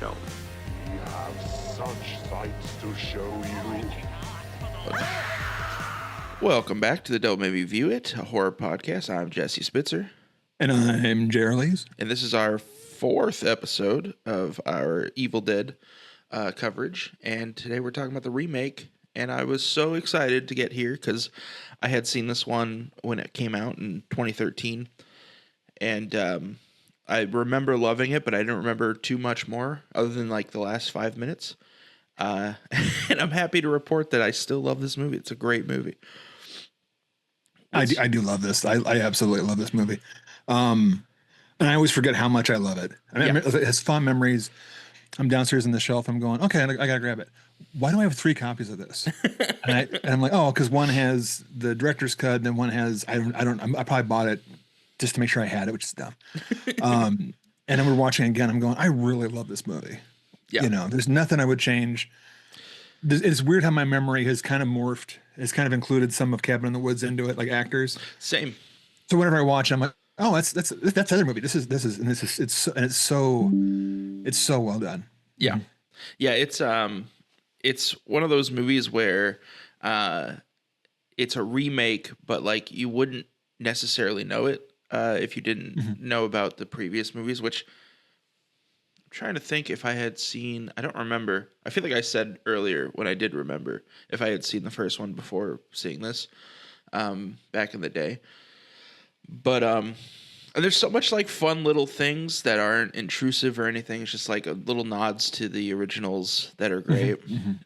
film. We have such sights to show you. Welcome back to the Don't Maybe View It, a horror podcast. I'm Jesse Spitzer. And I'm Jerry's. And this is our fourth episode of our Evil Dead coverage. And today we're talking about the remake. And I was so excited to get here because I had seen this one when it came out in 2013. And I remember loving it, but I didn't remember too much more other than like the last 5 minutes. And I'm happy to report that I still love this movie. It's a great movie. I do love this. I absolutely love this movie. And I always forget how much I love it. I mean, it has fond memories. I'm downstairs in the shelf. I'm going, okay, I gotta grab it. Why do I have 3 copies of this? and I'm like, oh, because one has the director's cut, and then one has I probably bought it just to make sure I had it, which is dumb. And then we're watching it again. I'm going, I really love this movie. Yeah. You know, there's nothing I would change. It's weird how my memory has kind of morphed. It's kind of included some of Cabin in the Woods into it, like actors. Same. So whenever I watch, I'm like, oh, that's other movie. It's so well done. Yeah. Mm-hmm. Yeah. It's one of those movies where, it's a remake, but like you wouldn't necessarily know it, if you didn't know about the previous movies, which I'm trying to think if I had seen, I don't remember. I feel like I said earlier when I did remember if I had seen the first one before seeing this, back in the day. But and there's so much like fun little things that aren't intrusive or anything. It's just like a little nods to the originals that are great.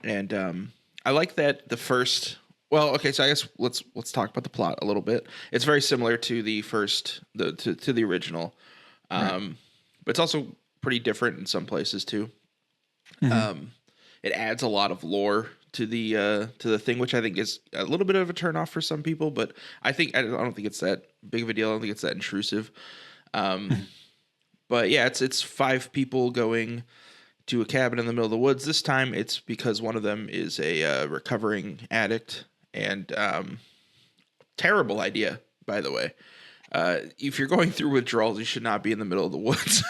And I like that the first. Well, okay, so I guess let's talk about the plot a little bit. It's very similar to the first, to the original, but it's also pretty different in some places too. It adds a lot of lore to the thing, which I think is a little bit of a turnoff for some people, but I don't think it's that big of a deal. I don't think it's that intrusive. But yeah, it's 5 people going to a cabin in the middle of the woods. This time it's because one of them is a recovering addict, and terrible idea, by the way. If you're going through withdrawals, you should not be in the middle of the woods.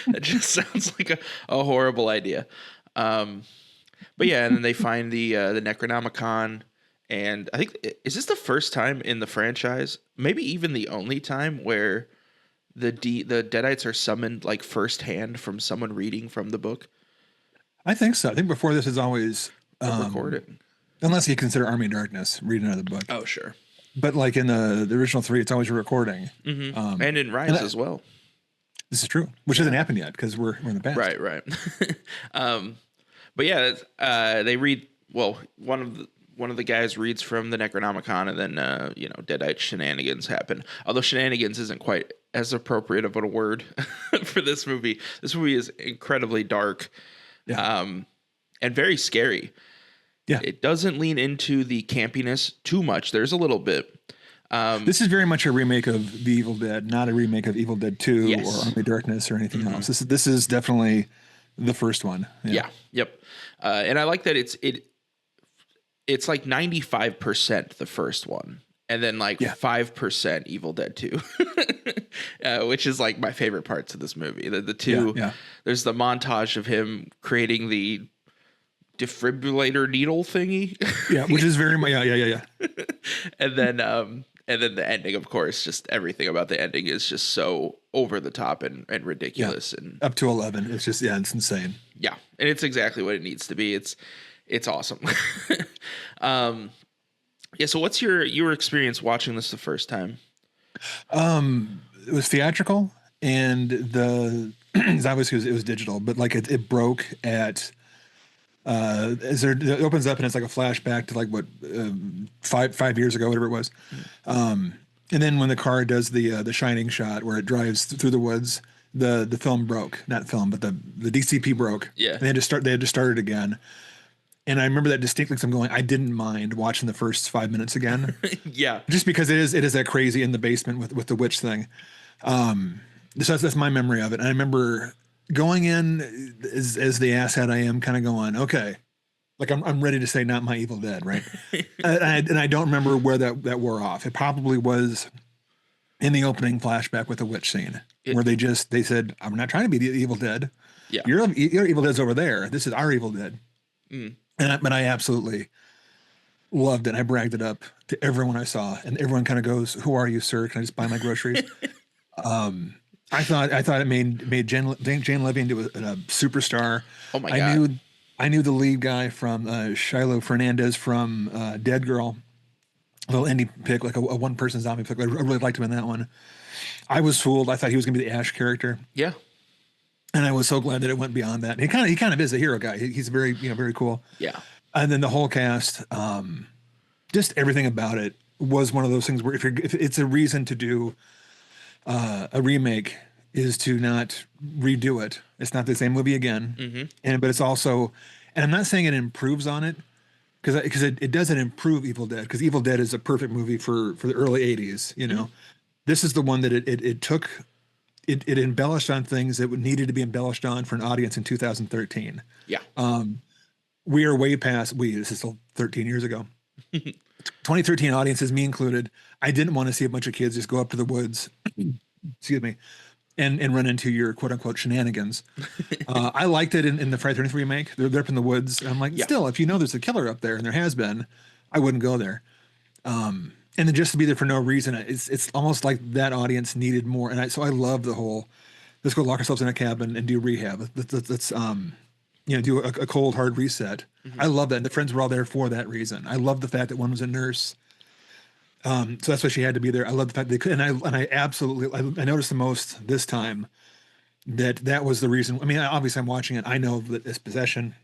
That just sounds like a horrible idea. But yeah, and then they find the Necronomicon, and I think, is this the first time in the franchise, maybe even the only time, where the Deadites are summoned like firsthand from someone reading from the book? I think so. I think before this is always recorded, unless you consider Army of Darkness reading out of the book. Oh, sure. But like in the original 3, it's always a recording, and in Rise as well. This is true, which hasn't happened yet because we're in the past. Right. But yeah, they read. Well, one of the guys reads from the Necronomicon, and then Deadite shenanigans happen. Although shenanigans isn't quite as appropriate of a word for this movie. This movie is incredibly dark, and very scary. Yeah, it doesn't lean into the campiness too much. There's a little bit. This is very much a remake of The Evil Dead, not a remake of Evil Dead 2 or Army of Darkness or anything else. This is definitely the first one. Yeah. Yep. And I like that it's like 95% the first one, and then like 5% Evil Dead 2, which is like my favorite parts of this movie. The two, there's the montage of him creating the defibrillator needle thingy. Which is very much, And then the ending, of course, just everything about the ending is just so over the top and ridiculous. And up to 11. It's just, it's insane. Yeah. And it's exactly what it needs to be. It's awesome. So what's your experience watching this the first time? It was theatrical, and obviously it was digital, but like it broke at, it opens up and it's like a flashback to like what, 5 years ago, whatever it was. And then when the car does the shining shot where it drives through the woods, the film broke, not film, but the DCP broke. Yeah. And they had to start it again. And I remember that distinctly because I'm going, I didn't mind watching the first 5 minutes again. Yeah. Just because it is that crazy in the basement with the witch thing. So that's my memory of it. And I remember going in as the asshat I am, kind of going, okay, like I'm ready to say not my Evil Dead, right? and I don't remember where that wore off. It probably was in the opening flashback with the witch scene where they said, I'm not trying to be the Evil Dead. Yeah. Your Evil Dead's over there. This is our Evil Dead. But I absolutely loved it. I bragged it up to everyone I saw, and everyone kind of goes, "Who are you, sir? Can I just buy my groceries?" I thought it made Jane Levy into a superstar. Oh my God. I knew the lead guy from Shiloh Fernandez from Dead Girl, a little indie pick, like a one-person zombie pick. I really liked him in that one. I was fooled. I thought he was going to be the Ash character. Yeah. And I was so glad that it went beyond that. He kind of is a hero guy. He's very, very cool. Yeah. And then the whole cast, just everything about it was one of those things where if it's a reason to do a remake is to not redo it. It's not the same movie again. But it's also, and I'm not saying it improves on it because it doesn't improve Evil Dead, because Evil Dead is a perfect movie for the early 80s. This is the one that it took. It embellished on things that needed to be embellished on for an audience in 2013. Yeah. We are way past. This is still 13 years ago. 2013 audiences, me included. I didn't want to see a bunch of kids just go up to the woods, excuse me, and run into your quote unquote shenanigans. I liked it in the Friday 13th remake. They're up in the woods. And I'm like, still, if you know there's a killer up there, and there has been, I wouldn't go there. And then just to be there for no reason, it's almost like that audience needed more. And so I love the whole, let's go lock ourselves in a cabin and do rehab. Let's do a cold hard reset. I love that. And the friends were all there for that reason. I love the fact that one was a nurse. So that's why she had to be there. I love the fact they could, and I absolutely, I noticed the most this time that was the reason. I mean, obviously I'm watching it. I know that it's possession,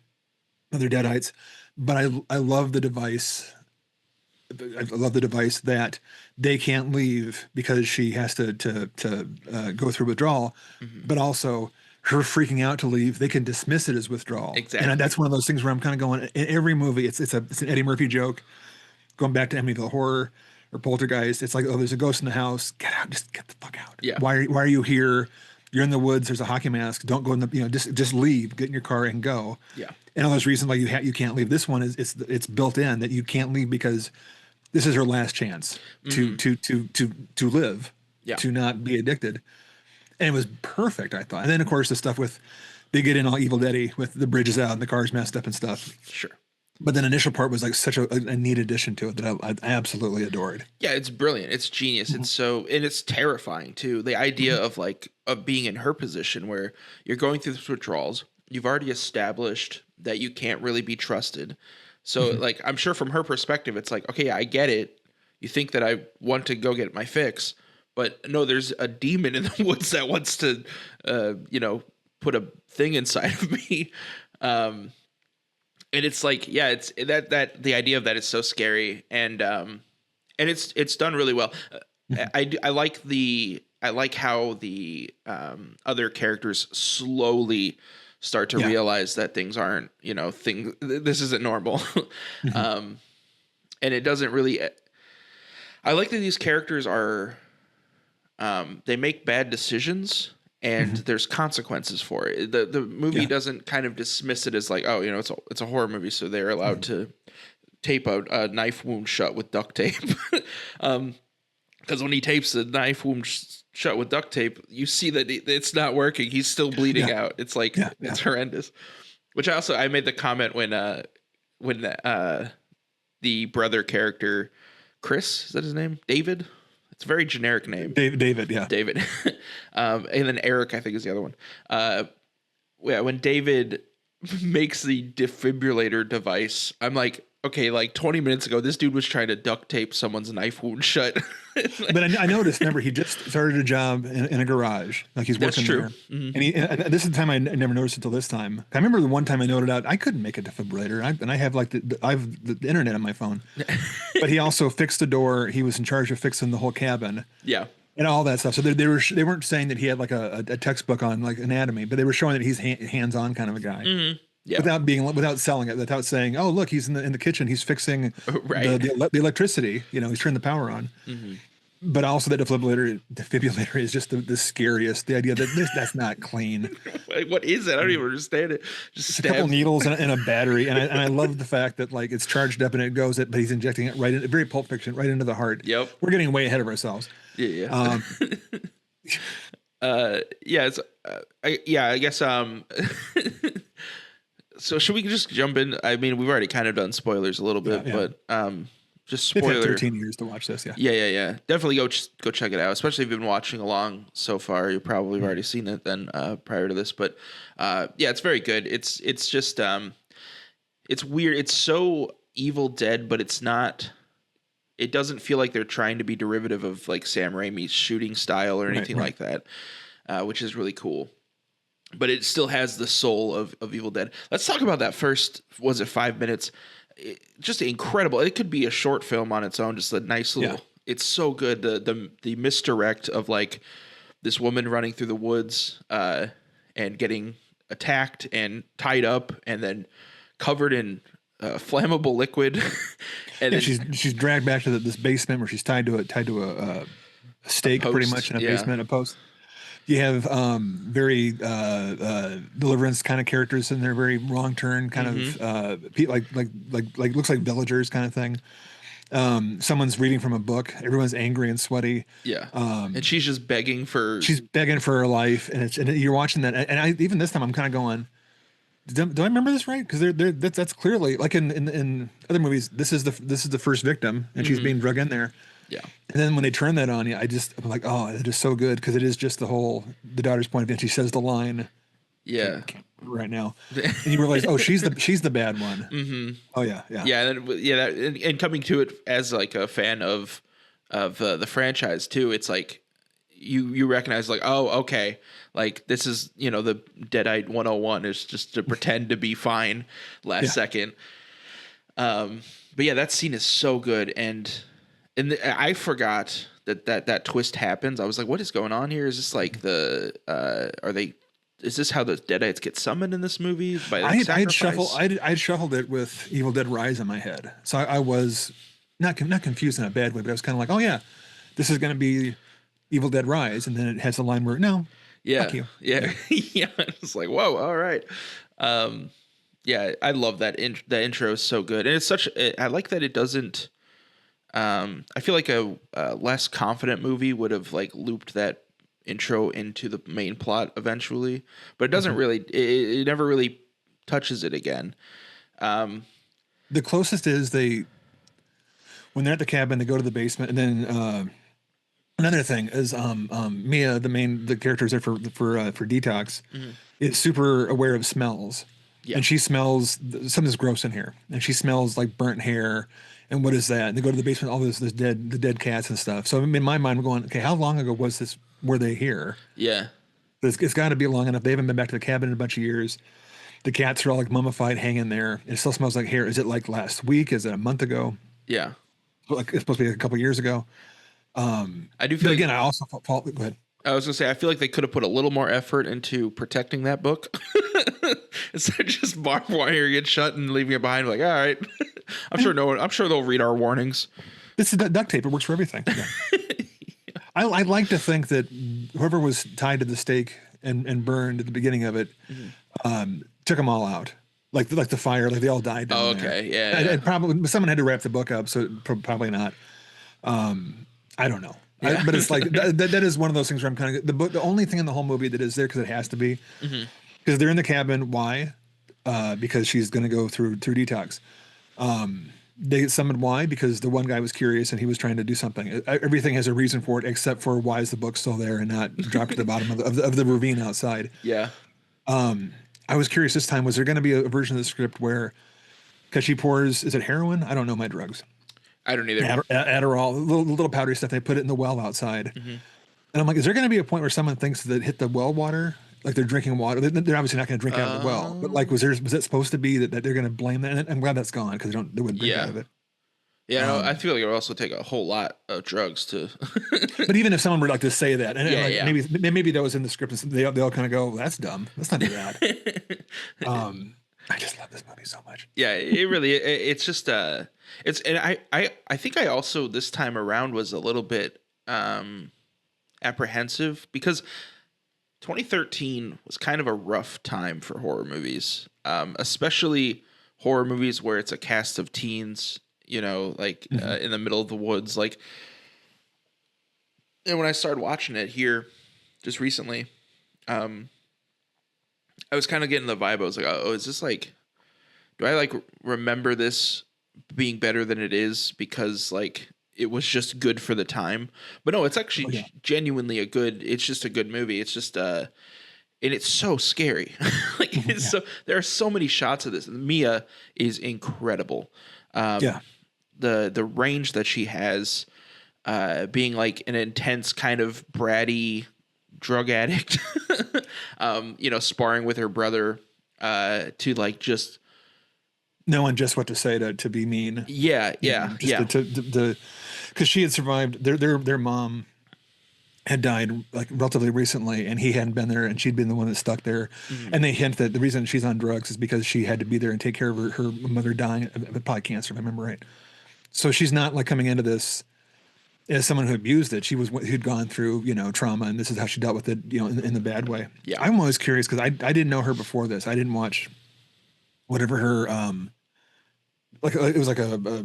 other Deadites, but I love the device. I love the device that they can't leave because she has to go through withdrawal, but also her freaking out to leave. They can dismiss it as withdrawal. Exactly. And that's one of those things where I'm kind of going, in every movie, it's an Eddie Murphy joke, going back to Amityville Horror or Poltergeist. It's like, oh, there's a ghost in the house. Get out. Just get the fuck out. Yeah. Why are you here? You're in the woods. There's a hockey mask. Don't go in the, just leave, get in your car and go. Yeah. And all those reasons like you can't leave. This one it's built in that you can't leave because this is her last chance to live, to not be addicted. And it was perfect, I thought. And then of course the stuff with, they get in all Evil Dead-y with the bridges out and the cars messed up and stuff. Sure. But then initial part was like such a neat addition to it that I absolutely adored. Yeah, it's brilliant. It's genius. It's so, and it's terrifying too. The idea of being in her position where you're going through the withdrawals, you've already established that you can't really be trusted. So I'm sure from her perspective, it's like, okay, I get it. You think that I want to go get my fix, but no, there's a demon in the woods that wants to, put a thing inside of me. And it's like, yeah, it's that the idea of that is so scary, and it's done really well. I like how the other characters slowly start to realize that things aren't, this isn't normal. And it doesn't really, I like that these characters are, they make bad decisions and there's consequences for it. The movie doesn't kind of dismiss it as like, oh, it's a horror movie, so they're allowed to tape a knife wound shut with duct tape. Because when he tapes a knife wound shut with duct tape, you see that it's not working. He's still bleeding out. It's like, it's horrendous. Which I made the comment when the brother character, Chris, is that his name? David? It's a very generic name. David, yeah. David. And then Eric, I think, is the other one. When David makes the defibrillator device, I'm like, okay, like 20 minutes ago, this dude was trying to duct tape someone's knife wound shut. But I noticed, remember, he just started a job in a garage. Like he's working there. And this is the time I never noticed until this time. I remember the one time I noted out, I couldn't make a defibrillator. I have like I have the internet on my phone. But he also fixed the door. He was in charge of fixing the whole cabin. Yeah. And all that stuff. So they weren't saying that he had like a textbook on like anatomy, but they were showing that he's hands-on kind of a guy. Yeah. Without selling it, without saying, "Oh, look, he's in the kitchen. He's fixing the electricity. He's turning the power on." But also, that defibrillator is just the scariest. The idea that that's not clean. What is it? I don't even understand it. Just a couple needles and a battery, and I love the fact that like it's charged up and it goes, but he's injecting it right in, very Pulp Fiction, right into the heart. Yep. We're getting way ahead of ourselves. Yeah. Yeah, it's I guess so should we just jump in? I mean, we've already kind of done spoilers a little bit, Yeah. but just They've had spoiler. 13 years to watch this. Yeah. Yeah. Definitely go check it out. Especially if you've been watching along so far, you probably have already seen it then prior to this. But yeah, it's very good. It's just it's weird. It's so Evil Dead, but it's not. It doesn't feel like they're trying to be derivative of like Sam Raimi's shooting style or anything like that, which is really cool. But it still has the soul of Evil Dead. Let's talk about that first. Was it 5 minutes? Just incredible. It could be a short film on its own. Just a nice little. Yeah. It's so good. The misdirect of like this woman running through the woods and getting attacked and tied up and then covered in flammable liquid. And then, she's dragged back to this basement where she's tied to a stake, pretty much in a basement, a post. You have very Deliverance kind of characters in there, very wrong turn kind of like looks like villagers kind of thing. Someone's reading from a book. Everyone's angry and sweaty. Yeah. And she's just begging for her life, and you're watching that, and even this time I'm kind of going, do I remember this right? Because that's clearly like in other movies. This is the first victim, and she's being drug in there. Yeah. And then when they turn that on, I'm like, oh, it is so good because it is just the daughter's point of view. She says the line. Yeah. Right now, and you realize, oh, she's the bad one. Mm-hmm. Oh yeah. And coming to it as like a fan of the franchise too, it's like you recognize like, oh, okay, like this is the Deadite 101 is just to pretend to be fine last second. But yeah, that scene is so good, and I forgot that twist happens. I was like, what is going on here? Is this like is this how the Deadites get summoned in this movie? I'd shuffled it with Evil Dead Rise in my head. So I was not confused in a bad way, but I was kind of like, oh yeah, this is going to be Evil Dead Rise. And then it has a line where, no, fuck you. Yeah. Yeah. It's like, whoa, all right. Yeah, I love that. That intro is so good. And I like that it doesn't, I feel like a less confident movie would have like looped that intro into the main plot eventually, but it doesn't really. It never really touches it again. The closest is when they're at the cabin, they go to the basement, and then another thing is Mia, the character is there for detox, is super aware of smells, and she smells something's gross in here, and she smells like burnt hair. And what is that? And they go to the basement, all the dead cats and stuff. So in my mind, I'm going, okay, how long ago were they here? Yeah. It's got to be long enough. They haven't been back to the cabin in a bunch of years. The cats are all like mummified, hanging there. It still smells like hair. Is it like last week? Is it a month ago? Yeah. Like it's supposed to be a couple of years ago. I do feel again, I also go ahead. I was gonna say, I feel like they could have put a little more effort into protecting that book instead of just barbed wiring it shut and leaving it behind. Like, all right, I'm sure they'll read our warnings. This is duct tape. It works for everything. Yeah. I'd like to think that whoever was tied to the stake and burned at the beginning of it took them all out, like the fire, like they all died. Down there. Yeah. And probably someone had to wrap the book up, so probably not. I don't know. Yeah. But it's like that is one of those things where I'm kind of the only thing in the whole movie that is there because it has to be because they're in the cabin. Why? Because she's going to go through detox. They get summoned. Why? Because the one guy was curious and he was trying to do something. Everything has a reason for it except for why is the book still there and not dropped to the bottom of the ravine outside. Yeah. I was curious this time. Was there going to be a version of the script where because she pours? Is it heroin? I don't know my drugs. I don't either. Adderall, little powdery stuff. They put it in the well outside. And I'm like, is there going to be a point where someone thinks that hit the well water, like they're drinking water? They're obviously not going to drink out of the well. But like, was it supposed to be that they're going to blame that? And I'm glad that's gone because they wouldn't drink out of it. Yeah, I feel like it would also take a whole lot of drugs to. But even if someone were like to say that, and maybe that was in the script, and they all kind of go, well, "That's dumb. Let's not do that." I just love this movie so much. Yeah, it really. It's just and I think I also this time around was a little bit apprehensive because 2013 was kind of a rough time for horror movies, especially horror movies where it's a cast of teens. In the middle of the woods, like. And when I started watching it here, just recently. I was kind of getting the vibe. I was like, oh, is this like, do I like remember this being better than it is because like it was just good for the time? But no, it's actually genuinely it's just a good movie. It's just and it's so scary. Like it's so, there are so many shots of this. Mia is incredible. The range that she has, being like an intense kind of bratty drug addict, sparring with her brother, to like just knowing just what to say to be mean. Yeah. Because she had survived. Their mom had died like relatively recently, and he hadn't been there, and she'd been the one that stuck there. And they hint that the reason she's on drugs is because she had to be there and take care of her mother dying of probably cancer, if I remember right. So she's not like coming into this as someone who abused it. Who'd gone through, trauma, and this is how she dealt with it, in the bad way. Yeah. I'm always curious because I didn't know her before this. I didn't watch whatever her, like it was like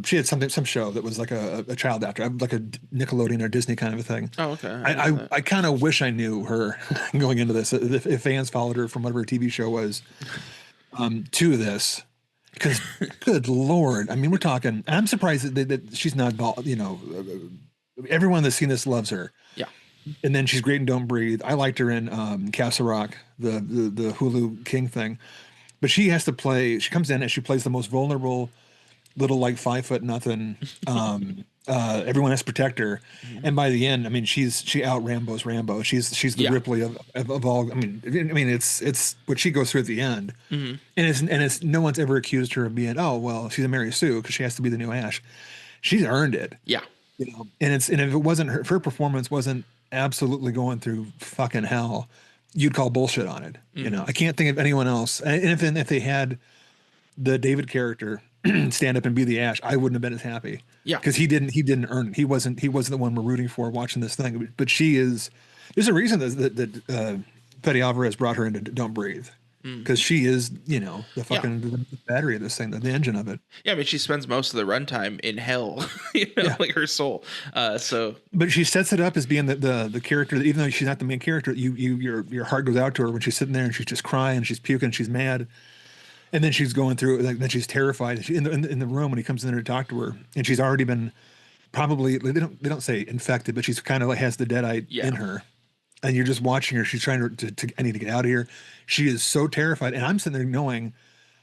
she had some show that was like a child actor, like a Nickelodeon or Disney kind of a thing. Oh, okay. I kind of wish I knew her going into this. If fans followed her from whatever her TV show was, to this, because good Lord, I mean, we're talking. I'm surprised that she's not, everyone that's seen this loves her. Yeah. And then she's great in Don't Breathe. I liked her in Castle Rock, the Hulu King thing. But she comes in and she plays the most vulnerable little like 5'0". Everyone has to protect her. And by the end, I mean, she out Rambo's Rambo. She's the Ripley of all. I mean, it's what she goes through at the end. And it's no one's ever accused her of being, oh, well, she's a Mary Sue because she has to be the new Ash. She's earned it. Yeah. And if it wasn't her, if her performance wasn't absolutely going through fucking hell, you'd call bullshit on it. I can't think of anyone else. And if they had the David character stand up and be the Ash, I wouldn't have been as happy. Yeah, because he didn't earn it. He wasn't the one we're rooting for watching this thing. But she is. There's a reason that Fede Alvarez brought her into Don't Breathe. Because she is, the fucking the battery of this thing, the engine of it. Yeah, I mean, she spends most of the runtime in hell, like her soul. But she sets it up as being the character that, even though she's not the main character, your heart goes out to her when she's sitting there and she's just crying, she's puking, she's mad, and then she's going through it, like then she's terrified. She, in the room when he comes in there to talk to her, and she's already been probably, they don't say infected, but she's kind of like has the deadite in her. And you're just watching her. She's trying to I need to get out of here. She is so terrified. And I'm sitting there knowing,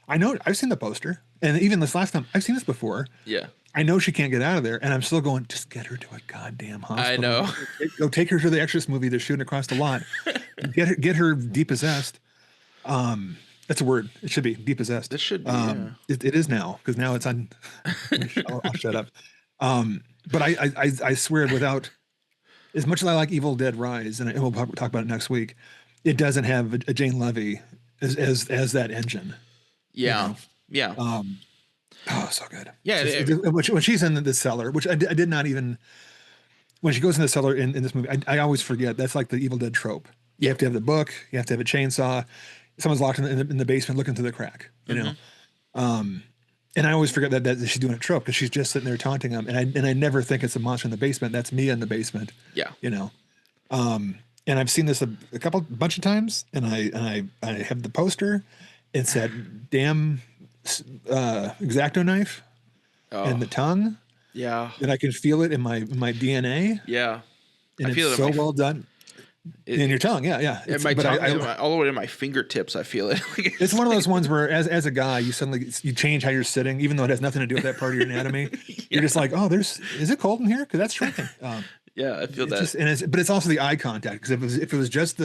I know I've seen the poster. And even this last time, I've seen this before. Yeah. I know she can't get out of there. And I'm still going, just get her to a goddamn hospital. I know. Go take her to the Exorcist movie they're shooting across the lot. Get her depossessed. That's a word. It should be depossessed. This should be. It is now, because now it's on. I'll shut up. But I swear, without, as much as I like Evil Dead Rise, and we'll talk about it next week, it doesn't have a Jane Levy as that engine. Yeah. Yeah. Oh, so good. Yeah. When she's in the cellar, which I did not even, when she goes in the cellar in this movie, I always forget that's like the Evil Dead trope. You have to have the book, you have to have a chainsaw, someone's locked in the basement looking through the crack, you know? And I always forget that she's doing a trope because she's just sitting there taunting him. And I never think it's a monster in the basement. That's Mia in the basement. Yeah. You know? And I've seen this a bunch of times, and I have the poster. It's that damn X-Acto knife and the tongue. Yeah. And I can feel it in my DNA. Yeah. And I feel it's so well done. In your tongue, yeah. And my tongue, all the way to my fingertips, I feel it. It's one of those ones where, as a guy, you suddenly change how you're sitting, even though it has nothing to do with that part of your anatomy. You're just like, oh, is it cold in here? Because that's shrinking. Yeah, I feel that. But it's also the eye contact, because if it was just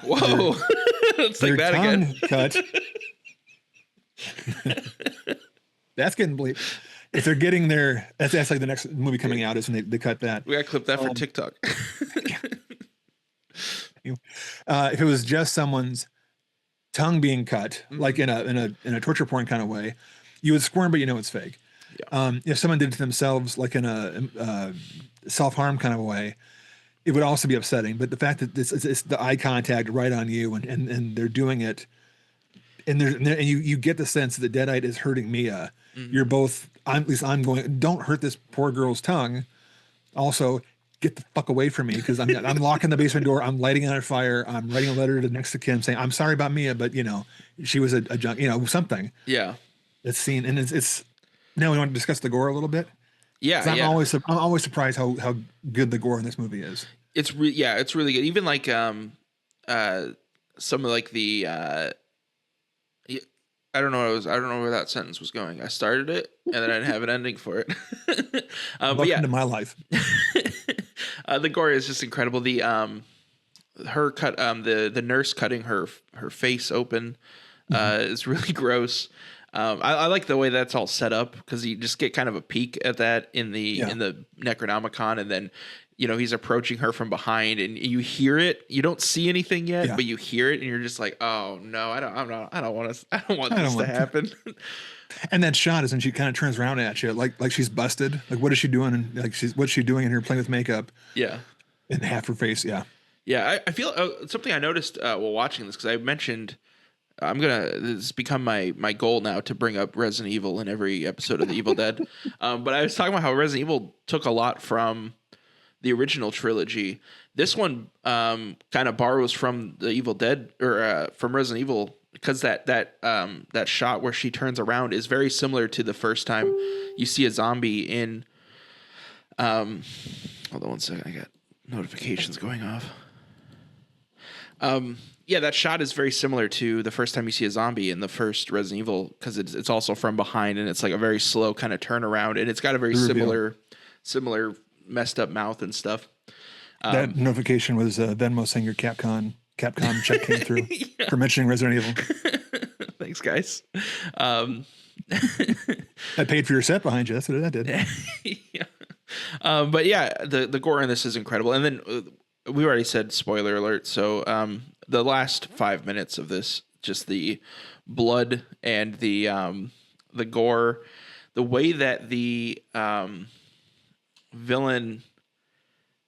whoa, let's take that again. Cut. That's getting bleep. If they're getting their, that's like the next movie coming out is when they cut that. We got to clip that for TikTok. If it was just someone's tongue being cut, like in a torture porn kind of way, you would squirm, but you know it's fake. Yeah. If someone did it to themselves, like in a self-harm kind of a way, it would also be upsetting. But the fact that it's the eye contact right on you, and they're doing it, and you get the sense that the deadite is hurting Mia. You're both, at least I'm going, don't hurt this poor girl's tongue, Also, get the fuck away from me because I'm locking the basement door. I'm lighting it on fire. I'm writing a letter to next to Kim saying, I'm sorry about Mia, but she was a junk, something Yeah. that's seen. And it's now we want to discuss the gore a little bit. Yeah. 'Cause I'm Yeah. always surprised how good the gore in this movie is. It's it's really good. Even like some of like the I don't know where that sentence was going. I started it and then I didn't have an ending for it. But Welcome to my life. The gore is just incredible. The her cut the nurse cutting her face open is really gross. I like the way that's all set up because you just get kind of a peek at that in the Necronomicon, and then he's approaching her from behind, and you hear it. You don't see anything yet, but you hear it, and you're just like, "Oh no, I don't want this to happen." And that shot is when she kind of turns around at you, like she's busted. Like, what is she doing? And like, what's she doing in here playing with makeup? Yeah, and half her face. Yeah, yeah. I feel something I noticed while watching this because I mentioned. This become my goal now to bring up Resident Evil in every episode of the Evil Dead. But I was talking about how Resident Evil took a lot from the original trilogy. This one kind of borrows from the Evil Dead or from Resident Evil because that shot where she turns around is very similar to the first time you see a zombie in. Hold on one second, I got notifications going off. Yeah, that shot is very similar to the first time you see a zombie in the first Resident Evil because it's also from behind and it's like a very slow kind of turnaround and it's got a very similar messed up mouth and stuff. That notification was Venmo saying your Capcom check came through for mentioning Resident Evil. Thanks, guys. I paid for your set behind you. That's what I did. Yeah. But yeah, the gore in this is incredible. And then we already said spoiler alert. So the last 5 minutes of this, just the blood and the gore, the way that the villain,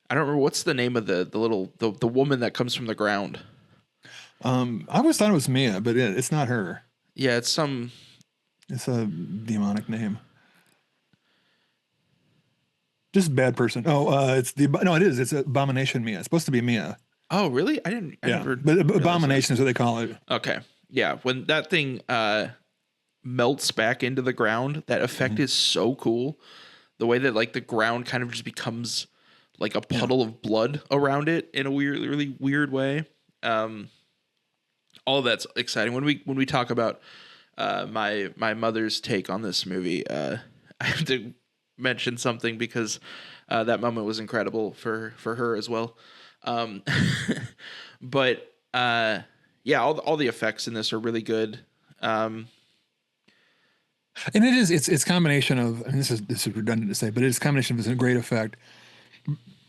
I don't remember what's the name of the woman that comes from the ground. I always thought it was Mia, but it's not her. Yeah, it's a demonic name. Just bad person. Oh, it is. It's Abomination Mia. It's supposed to be Mia. Oh, really? I never. But Abomination is what they call it. Okay. Yeah. When that thing melts back into the ground, that effect is so cool. The way that like the ground kind of just becomes like a puddle of blood around it in a really weird way. All of that's exciting. When we talk about my mother's take on this movie, I have to mention something because that moment was incredible for her as well. But yeah, all the effects in this are really good. And it's combination of, and this is redundant to say, but it's a combination of it's a great effect,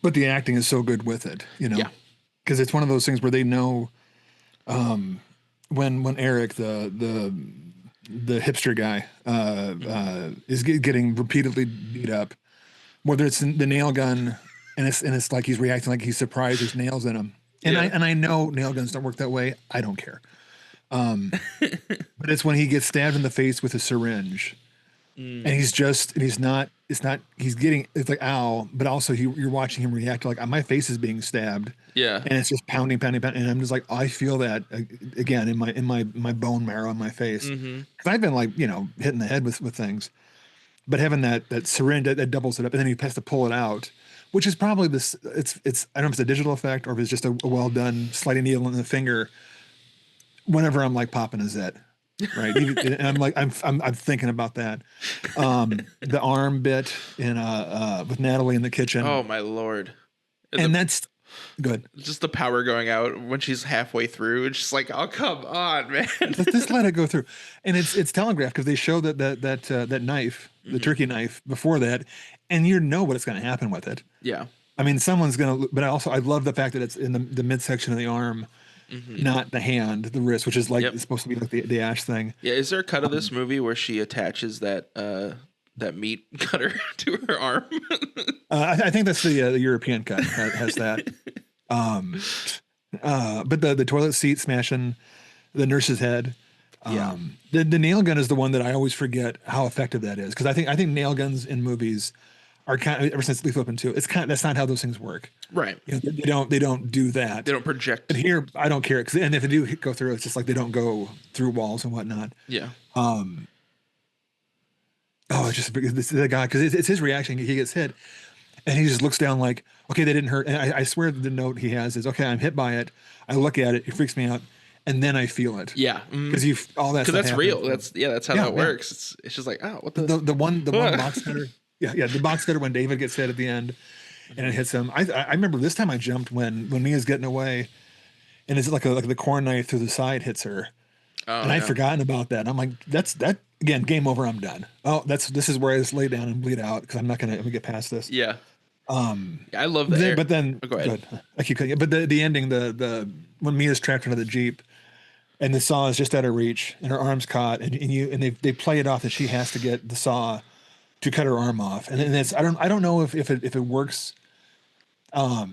but the acting is so good with it, because it's one of those things where they know when Eric the hipster guy is getting repeatedly beat up, whether it's the nail gun and it's like he's reacting like he's surprised there's nails in him. And I know nail guns don't work that way. I don't care. But it's when he gets stabbed in the face with a syringe and he's like, ow, but also you're watching him react like my face is being stabbed. Yeah. And it's just pounding. And I'm just like, I feel that again in my bone marrow in my face. Cause I've been like, hitting the head with things, but having that syringe that doubles it up and then he has to pull it out, which is probably this, it's, I don't know if it's a digital effect or if it's just a well done sliding needle in the finger. Whenever I'm like popping a zit, right? And I'm like, I'm thinking about that. The arm bit in with Natalie in the kitchen. Oh my Lord. And that's good. Just the power going out when she's halfway through. It's just like, oh, come on, man. Just let it go through. And it's telegraphed because they show that knife, the turkey knife before that, and you know what's going to happen with it. Yeah. I mean, someone's going to, but I love the fact that it's in the midsection of the arm. Not the hand, the wrist, which is like it's supposed to be like the ash thing. Yeah, is there a cut of this movie where she attaches that meat cutter to her arm? I think that's the European cut has that. But the toilet seat smashing the nurse's head. The nail gun is the one that I always forget how effective that is because I think nail guns in movies are kind of, ever since Lethal Weapon 2, that's not how those things work. Right. You know, they don't do that. They don't project. But here, I don't care, and if they do go through, it's just like they don't go through walls and whatnot. Yeah. It's just the guy, because it's his reaction. He gets hit, and he just looks down like, okay, they didn't hurt. And I swear the note he has is, okay, I'm hit by it. I look at it, it freaks me out, and then I feel it. Yeah, because all that. Because that's happens. real. That's how that works. It's just like, oh, what the one box cutter. Yeah, the box cutter when David gets hit at the end, and it hits him. I remember this time I jumped when Mia's getting away, and it's like the corn knife through the side hits her. Oh, and I'd forgotten about that. I'm like, that's again, game over. I'm done. Oh, this is where I just lay down and bleed out because I'm not gonna get past this. Yeah. I love that. But then, go ahead. Good. I keep cutting. But the ending, the when Mia's trapped into the Jeep, and the saw is just out of reach, and her arm's caught, and they play it off that she has to get the saw to cut her arm off, and it's I don't know if it works, to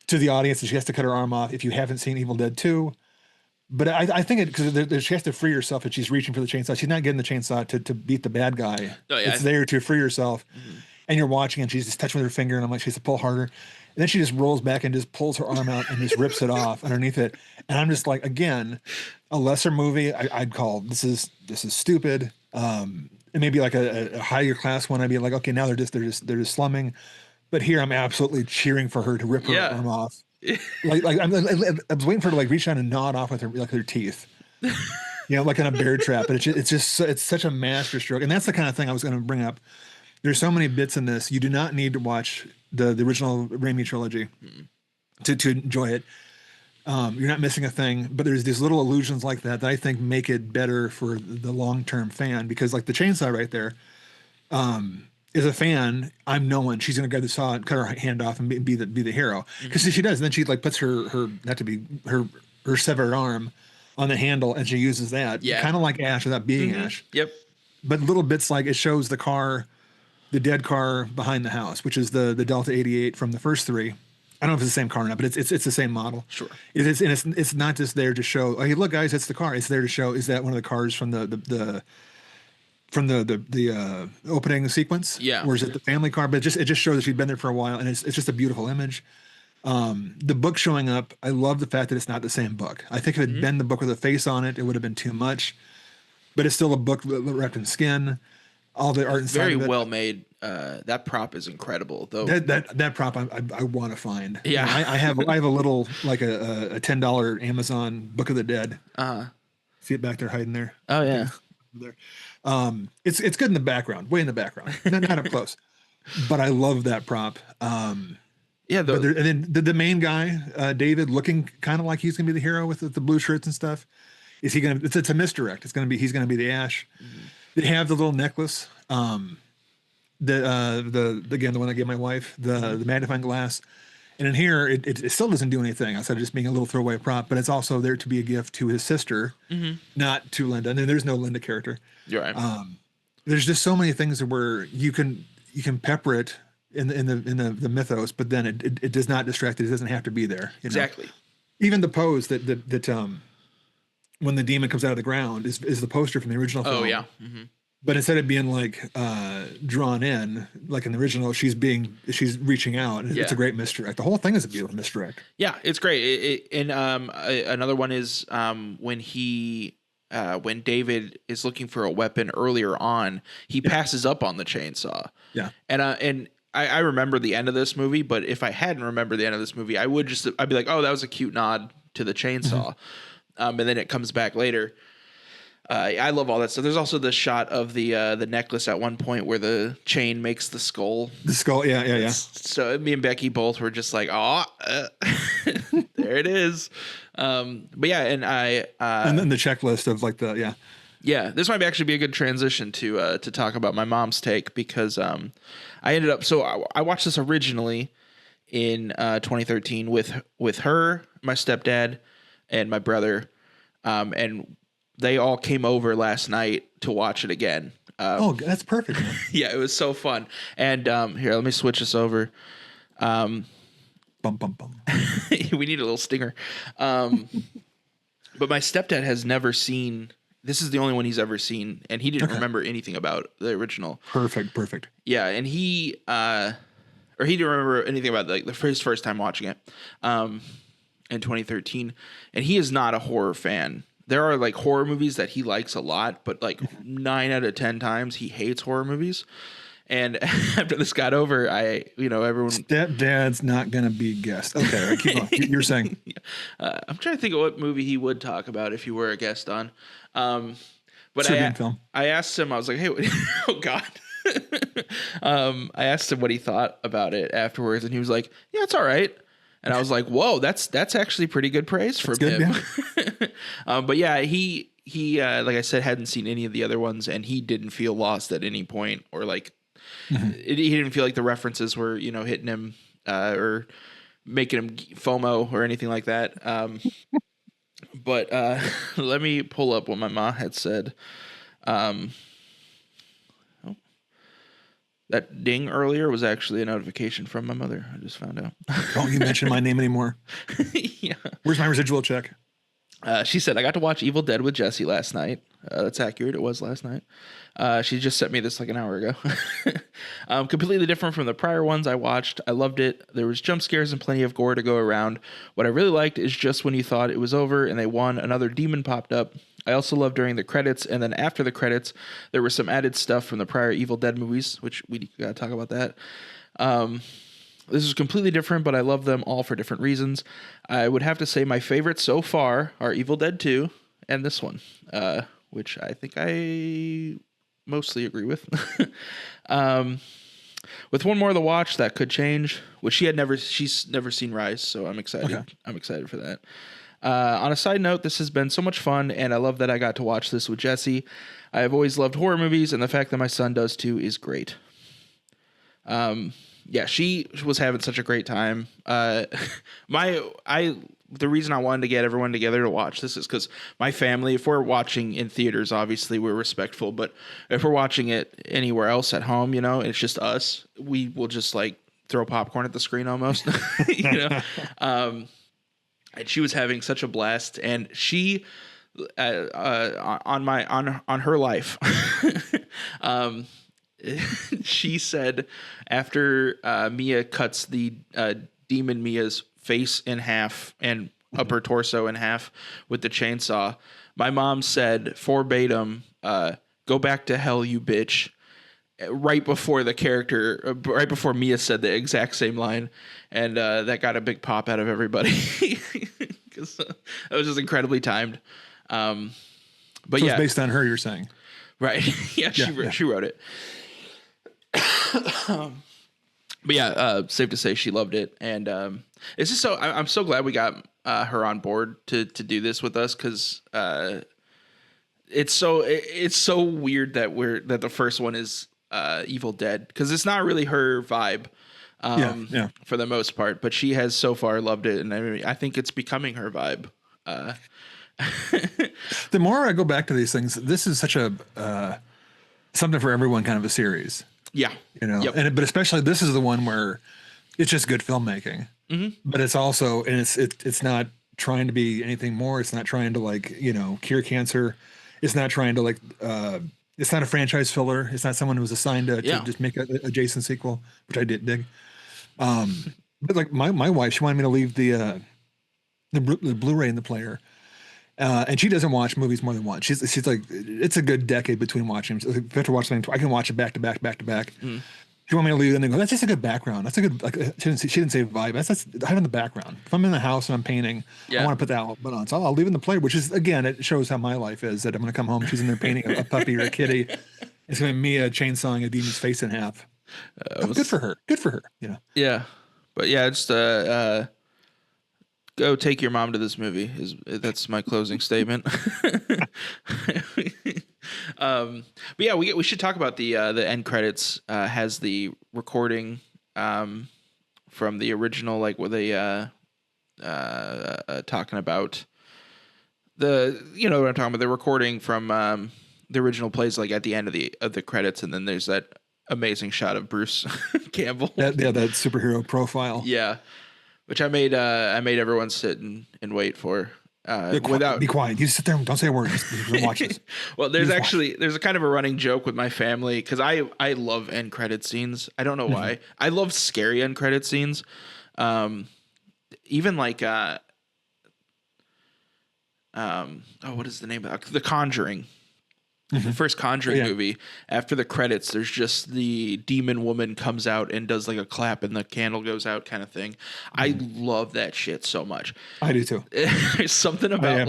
the audience that she has to cut her arm off if you haven't seen Evil Dead 2. But I think it because she has to free herself and she's reaching for the chainsaw. She's not getting the chainsaw to beat the bad guy. Oh, yeah. It's there to free herself. Mm-hmm. And you're watching and she's just touching with her finger and I'm like, she has to pull harder. And then she just rolls back and just pulls her arm out and just rips it off underneath it. And I'm just like, again, a lesser movie I'd call this is stupid. And maybe like a higher class one, I'd be like, okay, now they're just slumming. But here I'm absolutely cheering for her to rip her arm off. like I was waiting for her to like reach down and gnaw it off with her teeth, like in a bear trap. But it's such a master stroke, and that's the kind of thing I was going to bring up. There's so many bits in this. You do not need to watch the original Raimi trilogy to enjoy it. You're not missing a thing. But there's these little illusions like that I think make it better for the long term fan, because like the chainsaw right there. As a fan, I'm knowing she's going to grab the saw and cut her hand off and be the hero, because she does. And then she like puts her severed arm on the handle and she uses that, kind of like Ash without being Ash. Yep. But little bits like it shows the car, the dead car behind the house, which is the Delta 88 from the first three. I don't know if it's the same car or not, but it's the same model. Sure. It is, and it's not just there to show, hey, look guys, that's the car. It's there to show, is that one of the cars from the opening sequence, or is it the family car? But it just shows that she'd been there for a while, and it's just a beautiful image. The book showing up, I love the fact that it's not the same book. I think if it had been the book with a face on it, it would have been too much. But it's still a book wrapped in skin. All the art inside very of it. Well made. That prop is incredible, though. That prop I want to find. Yeah, I have a little like a $10 Amazon Book of the Dead. See it back there hiding there. Oh yeah. There. It's good in the background, way in the background, not up close, but I love that prop. And then the main guy, David, looking kind of like he's gonna be the hero with the blue shirts and stuff. Is he gonna? It's a misdirect. He's gonna be the Ash. Mm-hmm. They have the little necklace. Again, the one I gave my wife, the magnifying glass. And in here, it still doesn't do anything outside of just being a little throwaway prop, but it's also there to be a gift to his sister, not to Linda. And there's no Linda character. You're right. There's just so many things where you can pepper it in the mythos, but then it does not distract it. It doesn't have to be there. Exactly. Even the pose that when the demon comes out of the ground is the poster from the original film. Oh yeah. Mm-hmm. But instead of being like drawn in, like in the original, she's reaching out. And it's a great misdirect. The whole thing is a beautiful misdirect. Yeah, it's great. Another one is when David is looking for a weapon earlier on, he passes up on the chainsaw. Yeah, and I remember the end of this movie, but if I hadn't remembered the end of this movie, I'd be like, oh, that was a cute nod to the chainsaw, and then it comes back later. I love all that stuff. There's also the shot of the necklace at one point where the chain makes the skull. The skull, yeah. So me and Becky both were just like, oh, there it is. But yeah, and and then the checklist of like this might actually be a good transition to talk about my mom's take, because I ended up, so I watched this originally in 2013 with her, my stepdad, and my brother, and they all came over last night to watch it again. That's perfect. Yeah, it was so fun. And here, let me switch this over. Bum, bum, bum. We need a little stinger. But my stepdad has never seen this is the only one he's ever seen, and he didn't remember anything about the original. Perfect. Yeah, and he didn't remember anything about like his first time watching it in 2013, and he is not a horror fan. There are like horror movies that he likes a lot, but like 9 out of 10 times he hates horror movies. And after this got over, everyone. Stepdad's not going to be a guest. Okay, right, keep on. You're saying. Yeah. I'm trying to think of what movie he would talk about if you were a guest on. But film. I asked him, I was like, hey, oh God. I asked him what he thought about it afterwards, and he was like, yeah, it's all right. And I was like, whoa, that's actually pretty good praise from him. Yeah. But yeah, he like I said, hadn't seen any of the other ones, and he didn't feel lost at any point, or like he didn't feel like the references were, hitting him or making him FOMO or anything like that. But let me pull up what my mom had said. That ding earlier was actually a notification from my mother. I just found out. Don't you mention my name anymore. Yeah. Where's my residual check? She said, I got to watch Evil Dead with Jesse last night. That's accurate. It was last night. She just sent me this like an hour ago. Completely different from the prior ones I watched. I loved it. There was jump scares and plenty of gore to go around. What I really liked is just when you thought it was over and they won, another demon popped up. I also loved during the credits, and then after the credits, there was some added stuff from the prior Evil Dead movies, which we got to talk about that. This is completely different, but I love them all for different reasons. I would have to say my favorites so far are Evil Dead 2 and this one, which I think I mostly agree with. With one more to watch, that could change, which she's never seen Rise, so I'm excited. Okay. I'm excited for that. On a side note, this has been so much fun, and I love that I got to watch this with Jesse. I have always loved horror movies, and the fact that my son does too is great. Yeah, she was having such a great time. The reason I wanted to get everyone together to watch this is because my family, if we're watching in theaters, obviously we're respectful, but if we're watching it anywhere else at home, it's just us, we will just like throw popcorn at the screen almost, and she was having such a blast, and she, on her life, she said after Mia cuts the demon Mia's face in half and upper torso in half with the chainsaw, my mom said verbatim, "Go back to hell, you bitch." Right before Mia said the exact same line, and that got a big pop out of everybody because that was just incredibly timed. But so it's based on her, you're saying, right? Yeah, she wrote it. But yeah, safe to say she loved it, and it's just so I'm so glad we got her on board to do this with us, because it's so weird that the first one is Evil Dead, because it's not really her vibe for the most part, but she has so far loved it, and I think it's becoming her vibe. The more I go back to these things, this is such a something for everyone kind of a series. Yeah. Yep. But especially this is the one where it's just good filmmaking, but it's also, and it's not trying to be anything more. It's not trying to like, cure cancer. It's not trying to like, it's not a franchise filler. It's not someone who was assigned to just make a Jason sequel, which I did dig. But like my wife, she wanted me to leave the Blu-ray in the player. And she doesn't watch movies more than once. She's like, it's a good decade between watching them. So if I have to watch something, I can watch it back to back. She want me to leave it and go, that's just a good background. That's a good, like, she didn't say vibe. That's having in the background. If I'm in the house and I'm painting, I want to put that output on. So I'll leave it in the player, which is, again, it shows how my life is, that I'm going to come home, she's in there painting a puppy or a kitty. It's going to be Mia chainsawing a demon's face in half. Good for her. Yeah. But yeah, just, go take your mom to this movie. That's my closing statement. But yeah, we should talk about the end credits. Has the recording from the original, like where they talking about the, what I'm talking about, the recording from the original plays like at the end of the credits, and then there's that amazing shot of Bruce Campbell. That superhero profile. Yeah. Which I made everyone sit and wait for. without be quiet. You sit there and don't say a word. Just watch this. Well, there's a kind of a running joke with my family because I love end credit scenes. I don't know why. I love scary end credit scenes. Even like what is the name of The Conjuring? The first Conjuring movie, after the credits, there's just the demon woman comes out and does like a clap and the candle goes out kind of thing. I love that shit so much. I do too. There's something about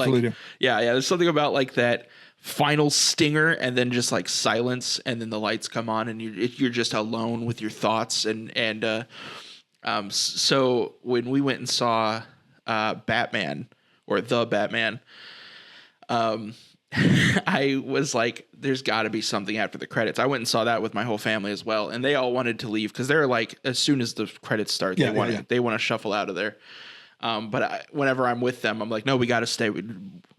there's something about like that final stinger and then just like silence and then the lights come on and you're just alone with your thoughts so when we went and saw Batman or The Batman, I was like, there's got to be something after the credits. I went and saw that with my whole family as well. And they all wanted to leave because they're like, as soon as the credits start, they want to shuffle out of there. Whenever I'm with them, I'm like, no, we got to stay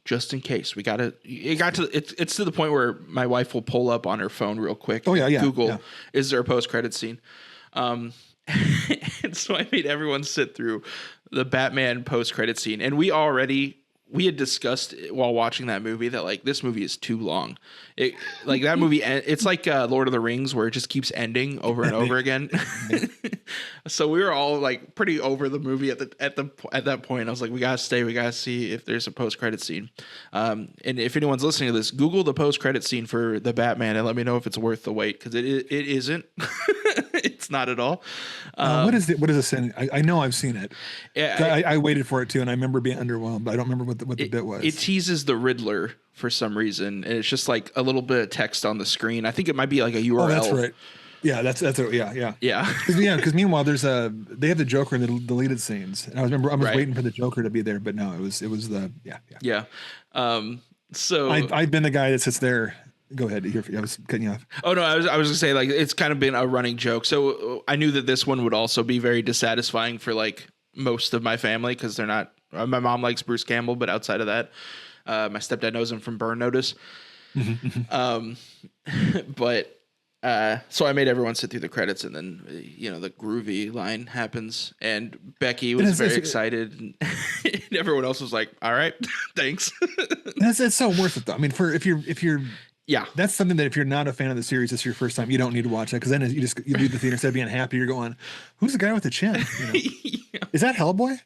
just in case. It's to the point where my wife will pull up on her phone real quick. Google, is there a post-credit scene? And so I made everyone sit through the Batman post-credit scene. And we had discussed while watching that movie that like this movie is too long. That movie, it's like Lord of the Rings where it just keeps ending over and over again. So we were all like pretty over the movie at that point. I was like, we gotta stay. We gotta see if there's a post credit scene. And if anyone's listening to this, Google the post credit scene for the Batman and let me know if it's worth the wait because it isn't. It's not at all. What is the scene? I know I've seen it. Yeah, I waited for it too, and I remember being underwhelmed. But I don't remember what the bit was. It teases the Riddler for some reason, and it's just like a little bit of text on the screen. I think it might be like a URL. Oh, that's right. Yeah, yeah. Because meanwhile, they have the Joker in the deleted scenes, and I was waiting for the Joker to be there, but no, it was the So I've been the guy that sits there. Go ahead. I was cutting you off. Oh no, I was gonna say like it's kind of been a running joke. So I knew that this one would also be very dissatisfying for like most of my family because they're not. My mom likes Bruce Campbell, but outside of that, my stepdad knows him from Burn Notice. So I made everyone sit through the credits, and then the groovy line happens, and Becky was very excited, and everyone else was like, "All right, thanks." It's so worth it though. I mean, if you're that's something that if you're not a fan of the series, it's your first time, you don't need to watch it because then you leave the theater instead of being happy, you're going, "Who's the guy with the chin? Is that Hellboy?"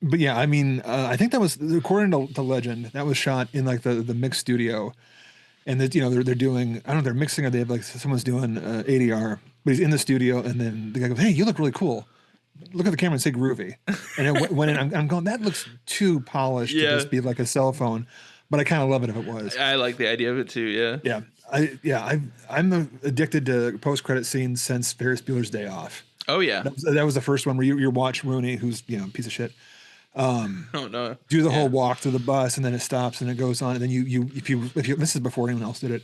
But yeah, I mean, I think that was according to legend that was shot in like the mix studio. And that they're doing, I don't know, they're mixing or they have like someone's doing ADR, but he's in the studio and then the guy goes, "Hey, you look really cool. Look at the camera and say groovy." And it went in, I'm going, that looks too polished to just be like a cell phone, but I kind of love it if it was. I like the idea of it too. Yeah. I'm addicted to post credit scenes since Ferris Bueller's Day Off. Oh yeah, that was the first one where you watch Rooney, who's a piece of shit. Do the whole walk to the bus and then it stops and it goes on and then if you this is before anyone else did it.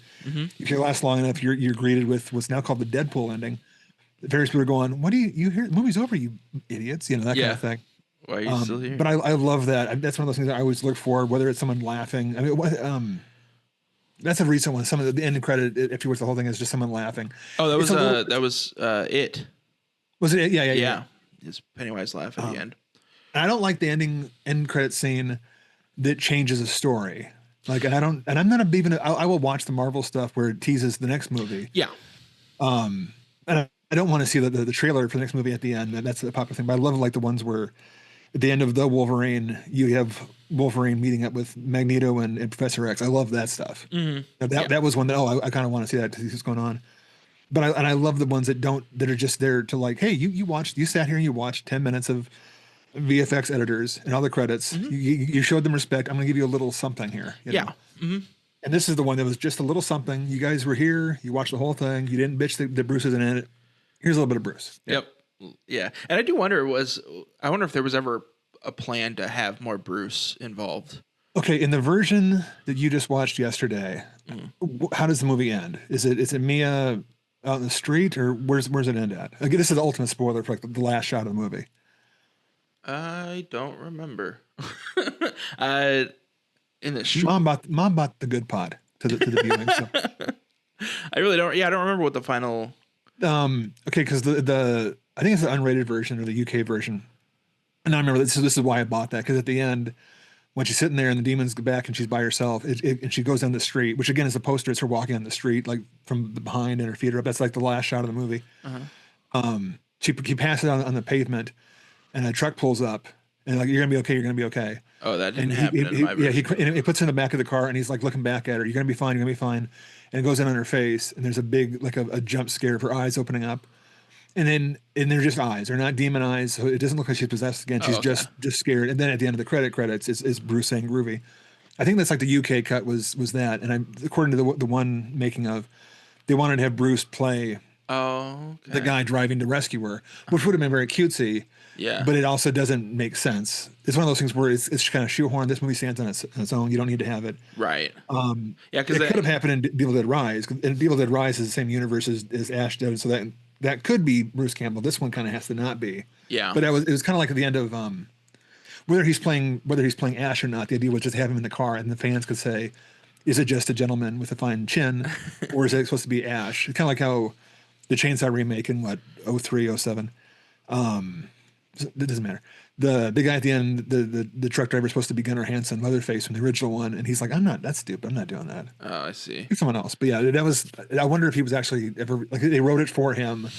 If you last long enough, you're greeted with what's now called the Deadpool ending. Various people are going, "What do you hear? The movie's over, you idiots!" That kind of thing. Why are you still here? But I love that. That's one of those things I always look for, whether it's someone laughing. I mean, that's a recent one. Some of the end credit, if you watch the whole thing, is just someone laughing. Oh, that was it. Was it? Yeah. Is Pennywise laugh at the end? And I don't like the end credit scene that changes a story. Like, and I'm not even. I will watch the Marvel stuff where it teases the next movie. Yeah. And I don't want to see the trailer for the next movie at the end. That's the popular thing. But I love like the ones where at the end of the Wolverine, you have Wolverine meeting up with Magneto and Professor X. I love that stuff. That was one that I kind of want to see that to see what's going on. But I love the ones that are just there to like, hey, you sat here and you watched 10 minutes of VFX editors and all the credits. You showed them respect. I'm going to give you a little something here. Yeah. And this is the one that was just a little something. You guys were here. You watched the whole thing. You didn't bitch that Bruce isn't in it. Here's a little bit of Bruce. Yep. Yeah. And I do wonder if there was ever a plan to have more Bruce involved. Okay. In the version that you just watched yesterday, how does the movie end? Is it Mia out in the street or where's it end at? Again, this is the ultimate spoiler for like the last shot of the movie. I don't remember. In the street. Mom bought the good pot to the viewing. So. I really don't. Yeah, I don't remember what the final. Okay, because the I think it's the unrated version or the UK version, and I remember this is why I bought that because at the end, when she's sitting there and the demons go back and she's by herself, and she goes down the street, which again is the poster. It's her walking on the street, like from behind, and her feet are up. That's like the last shot of the movie. She passes on the pavement, and a truck pulls up, and like, you're gonna be okay. You're gonna be okay. Oh, that didn't And happen in my version. and he puts her in the back of the car, and he's like looking back at her. You're gonna be fine. You're gonna be fine. And it goes in on her face, and there's a big like a jump scare of her eyes opening up, and they're just eyes. They're not demon eyes, so it doesn't look like she's possessed again. She's just scared. And then at the end of the credits, is Bruce saying "groovy." I think that's like the UK cut was that, and according to the one making of, they wanted to have Bruce play the guy driving to rescue her, which would have been very cutesy. Yeah. But it also doesn't make sense. It's one of those things where it's kind of shoehorned. This movie stands on its own. You don't need to have it. Right. Yeah, because it could have happened in Evil Dead Rise. And Evil Dead Rise is the same universe as Ash Dead, so that could be Bruce Campbell. This one kind of has to not be. Yeah. But it was kind of like at the end of whether he's playing Ash or not. The idea was just have him in the car, and the fans could say, "Is it just a gentleman with a fine chin, or is it supposed to be Ash?" It's kind of like how the Chainsaw remake in 03, 07. It doesn't matter. The guy at the end, the truck driver is supposed to be Gunnar Hansen, Leatherface from the original one, and he's like, "I'm not. That's stupid. I'm not doing that." Oh, I see. It's someone else. But yeah, that was. I wonder if he was actually ever like they wrote it for him,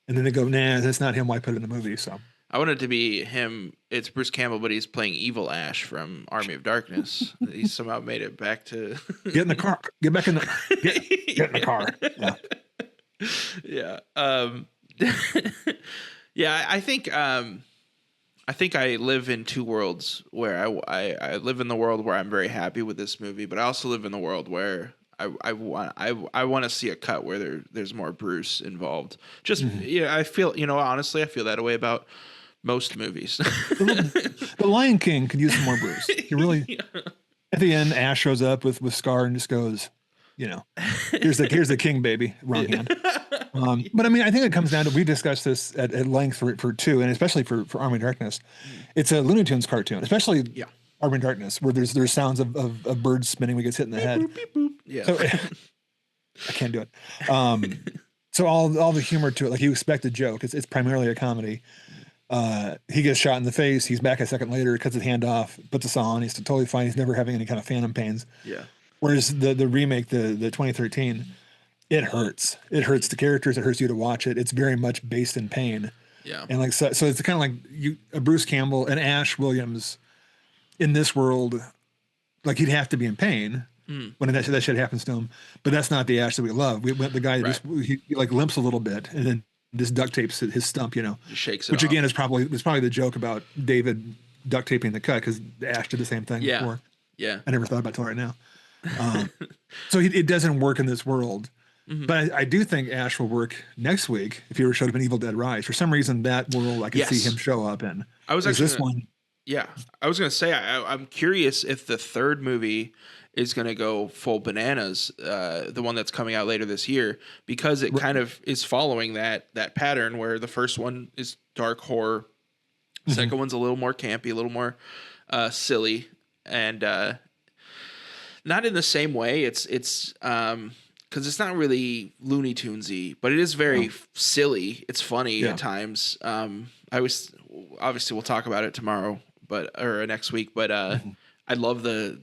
and then they go, "Nah, that's not him. Why put it in the movie?" So I want it to be him. It's Bruce Campbell, but he's playing evil Ash from Army of Darkness. He somehow made it back to get in the car. Get back in the get in the car. Yeah. Yeah. Yeah, I think I live in two worlds where I live in the world where I'm very happy with this movie, but I also live in the world where I want to see a cut where there's more Bruce involved. Just I feel honestly I feel that way about most movies. The Lion King could use some more Bruce. He really at the end Ash shows up with Scar and just goes, here's the king, baby. Wrong hand. But I mean, I think it comes down to, we discussed this at length for 2, and especially for Army of Darkness. It's a Looney Tunes cartoon, especially Army of Darkness, where there's sounds of birds spinning when he gets hit in the head. Beep, boop. Yeah. So, I can't do it. So all the humor to it, like you expect a joke. It's primarily a comedy. He gets shot in the face. He's back a second later, cuts his hand off, puts a saw on. He's totally fine. He's never having any kind of phantom pains. Yeah. Whereas the remake, the 2013, it hurts. It hurts the characters. It hurts you to watch it. It's very much based in pain. Yeah. And like so it's kind of like a Bruce Campbell and Ash Williams in this world, like he'd have to be in pain when that shit happens to him. But that's not the Ash that we love. We went the guy that he like limps a little bit and then just duct tapes his stump, Just shakes it which off. again is probably the joke about David duct taping the cut, because Ash did the same thing before. Yeah. I never thought about it till right now. So it doesn't work in this world. But I do think Ash will work next week if he ever showed up in Evil Dead Rise. For some reason, that world I could see him show up in. I was actually this one. Yeah, I was gonna say I'm curious if the third movie is gonna go full bananas. The one that's coming out later this year, because it kind of is following that pattern where the first one is dark horror, the second one's a little more campy, a little more silly, and not in the same way. It's because it's not really Looney Tunesy, but it is very silly. It's funny at times. Obviously we'll talk about it tomorrow, or next week. But I love the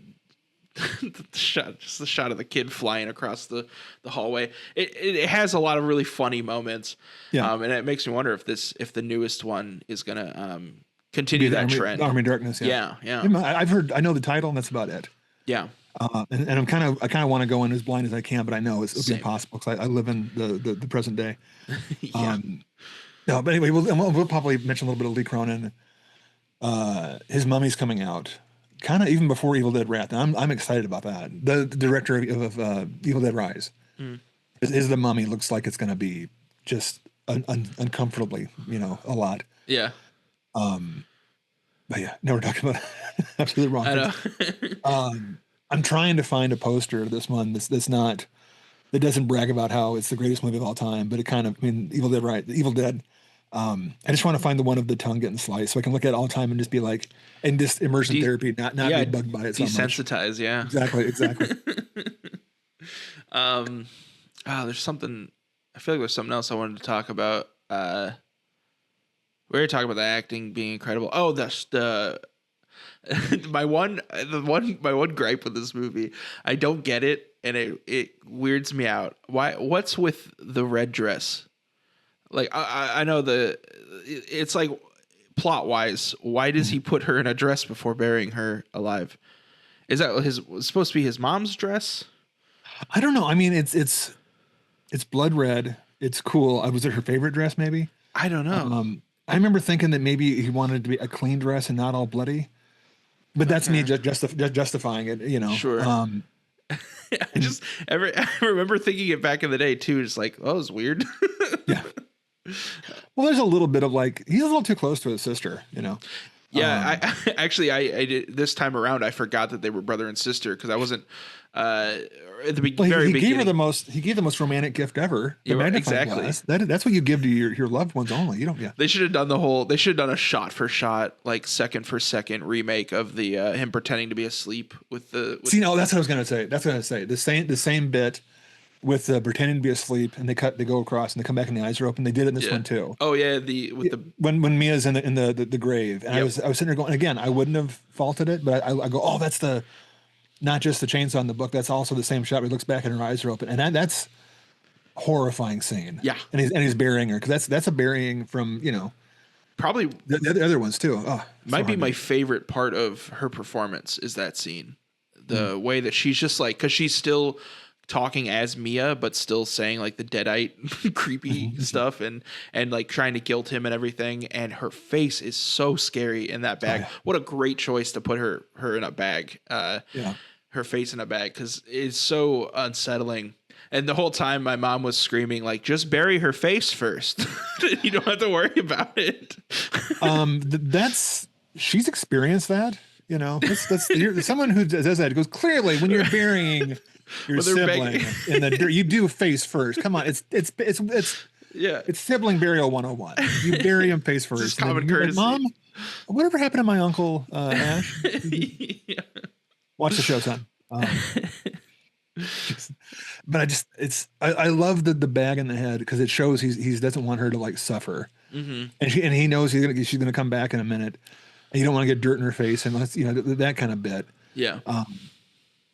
shot of the kid flying across the hallway. It has a lot of really funny moments. Yeah, and it makes me wonder if the newest one is gonna continue that trend. Army of Darkness. Yeah. I know the title, and that's about it. Yeah. And I kind of want to go in as blind as I can, but I know it'll be impossible because I live in the present day. No, but anyway, we'll probably mention a little bit of Lee Cronin. His Mummy's coming out, kind of even before Evil Dead Wrath. And I'm excited about that. The director of Evil Dead Rise, is The Mummy looks like it's going to be just uncomfortably, a lot. Yeah. But yeah, no, we're talking about absolutely wrong. I know. I'm trying to find a poster of this one that doesn't brag about how it's the greatest movie of all time, but Evil Dead, right? Evil Dead. I just want to find the one of the tongue getting sliced so I can look at it all the time and just be like, and just immersion therapy, not be bugged by it so much. Desensitize, yeah. Exactly. There's something, I feel like there's something else I wanted to talk about. We were talking about the acting being incredible. Oh, the my one gripe with this movie, I don't get it, and it weirds me out. What's with the red dress? Like I know it's like plot wise, why does he put her in a dress before burying her alive? Is that supposed to be his mom's dress? I don't know. I mean, it's blood red. It's cool. Was it her favorite dress? Maybe. I don't know. I remember thinking that maybe he wanted it to be a clean dress and not all bloody, but that's me just justifying it. You know. Sure. I remember thinking it back in the day too. Just like, oh, it was weird. Yeah. Well, there's a little bit of like, he's a little too close to his sister, you know? Yeah. I did this time around. I forgot that they were brother and sister. Cause I wasn't, at the very beginning. He gave the most romantic gift ever. The Yeah, magnifying exactly. glass. That's what you give to your loved ones only. You don't, yeah. They should have done a shot for shot, like second for second remake of the, him pretending to be asleep with the, See, no, that's what I was going to say. The same bit with pretending to be asleep, and they go across and they come back and the eyes are open. They did it in this one too. Oh yeah. When Mia's in the grave, and I was sitting there going, again, I wouldn't have faulted it, but I go, oh, that's not just the chainsaw in the book. That's also the same shot where he looks back and her eyes are open, and that's horrifying scene. Yeah. And he's burying her, because that's a burying from, you know, probably the other ones too. Oh, might be my favorite part of her performance is that scene. The way that she's just like, cause she's still talking as Mia, but still saying like the Deadite creepy stuff and like trying to guilt him and everything. And her face is so scary in that bag. Oh, yeah. What a great choice to put her in a bag. Her face in a bag, because it's so unsettling. And the whole time my mom was screaming like, just bury her face first. You don't have to worry about it. She's experienced that, you know. That's someone who does that goes, clearly when you're burying your sibling in the dirt, you do face first. Come on, it's sibling burial 101. You bury him face first. Just common courtesy. Like, Mom, whatever happened to my uncle Ash? Yeah. Watch the show, son. But I love the bag in the head, because it shows he doesn't want her to like suffer, and he knows she's gonna come back in a minute, and you don't want to get dirt in her face, and that kind of bit. Yeah.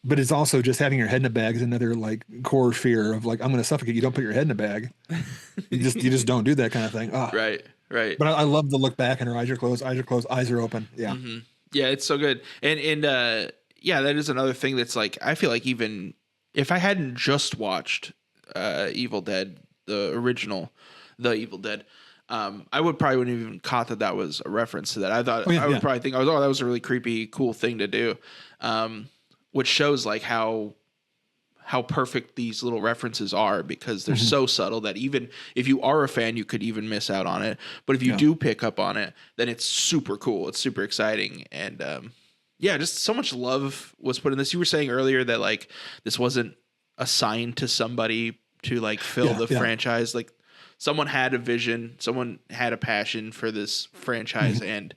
But it's also just having your head in a bag is another like core fear of like, I'm going to suffocate. You don't put your head in a bag. You just don't do that kind of thing. Oh. Right. But I love the look back, and her eyes are closed, eyes are open. Yeah. Mm-hmm. Yeah. It's so good. And yeah, that is another thing that's like, I feel like even if I hadn't just watched Evil Dead, the original, The Evil Dead, I wouldn't even caught that was a reference to that. I thought I would probably think, that was a really creepy, cool thing to do. Which shows like how perfect these little references are, because they're so subtle that even if you are a fan, you could even miss out on it. But if you do pick up on it, then it's super cool. It's super exciting. And just so much love was put in this. You were saying earlier that like this wasn't assigned to somebody to like fill the franchise. Like someone had a vision, someone had a passion for this franchise, and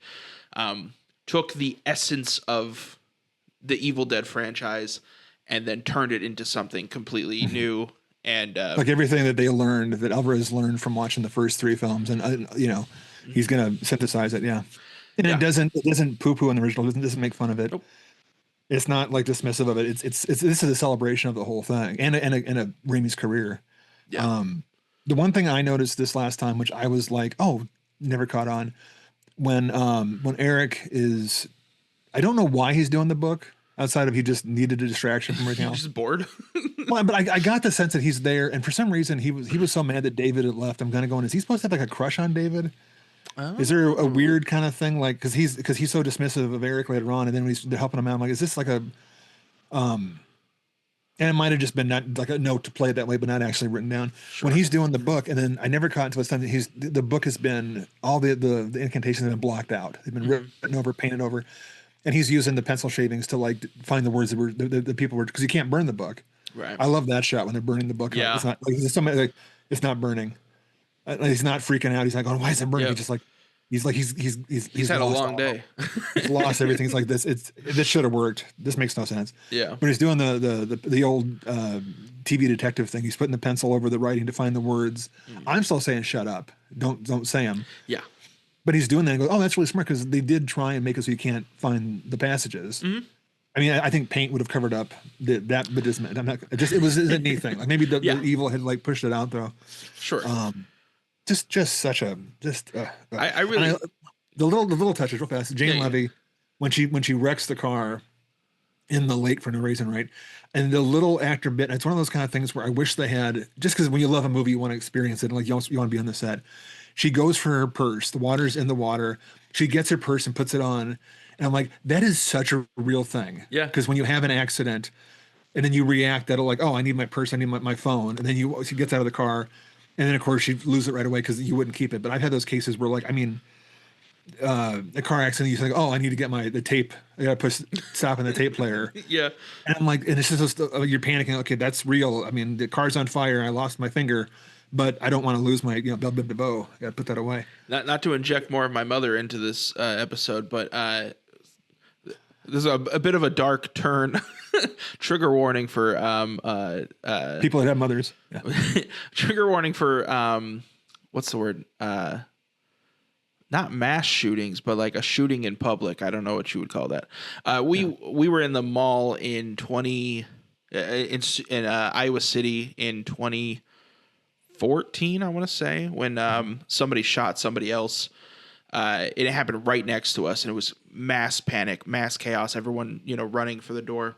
took the essence of the Evil Dead franchise and then turned it into something completely new. And like everything that they learned, that Alvarez learned from watching the first three films, and he's going to synthesize it. Yeah. And it doesn't poo-poo on the original. It doesn't make fun of it. Nope. It's not like dismissive of it. It's this is a celebration of the whole thing, and a Raimi's career. Yeah. The one thing I noticed this last time, which I was like, oh, never caught on, when Eric is, I don't know why he's doing the book, outside of he just needed a distraction from everything else. Just bored. Well, but I got the sense that he's there, and for some reason he was so mad that David had left. I'm gonna go in. Is he supposed to have like a crush on David? Oh. Is there a weird kind of thing, like, because he's so dismissive of Eric later on, and then when they're helping him out, I'm like, is this like a and it might have just been not like a note to play it that way, but not actually written down. Sure. When he's doing the book, and then I never caught until it's time that the book has been, all the incantations have been blocked out. They've been written over, painted over, and he's using the pencil shavings to like find the words that were the people were, because you can't burn the book. Right. I love that shot when they're burning the book. Yeah. It's not like somebody like it's not burning. He's not freaking out. He's not going, why is it burning? Yep. He's just like, he's had a long day. He's lost everything. It's like this should have worked. This makes no sense. Yeah. But he's doing the old TV detective thing. He's putting the pencil over the writing to find the words. I'm still saying shut up. Don't say them. Yeah. but he's doing that and goes, oh, that's really smart because they did try and make it so you can't find the passages. Mm-hmm. I mean, I think paint would have covered up that, but I'm not just, it was a neat thing. Like maybe the evil had like pushed it out though. Sure. Just such a, I really, the little touches real fast. Jane Levy, when she wrecks the car in the lake for no reason, right? And the little actor bit, it's one of those kind of things where I wish they had, just because when you love a movie, you want to experience it. And like you want to be on the set. She goes for her purse. The water's in the water. She gets her purse and puts it on. And I'm like, that is such a real thing. Yeah. Because when you have an accident and then you react, that'll like, oh, I need my purse. I need my phone. And then she gets out of the car. And then, of course, she loses it right away because you wouldn't keep it. But I've had those cases where, like, I mean, a car accident, you think, oh, I need to get the tape. I got to push stop on the tape player. Yeah. And I'm like, and it's just, you're panicking. Okay, that's real. I mean, the car's on fire. I lost my finger. But I don't want to lose my, bell bib de bow. I got to put that away. Not to inject more of my mother into this episode, but there's a bit of a dark turn. Trigger warning for people that have mothers. Yeah. Trigger warning for what's the word? Not mass shootings, but like a shooting in public. I don't know what you would call that. We were in the mall in Iowa City in 2014, I want to say, when somebody shot somebody else. It happened right next to us, and it was mass panic, mass chaos. Everyone, running for the door.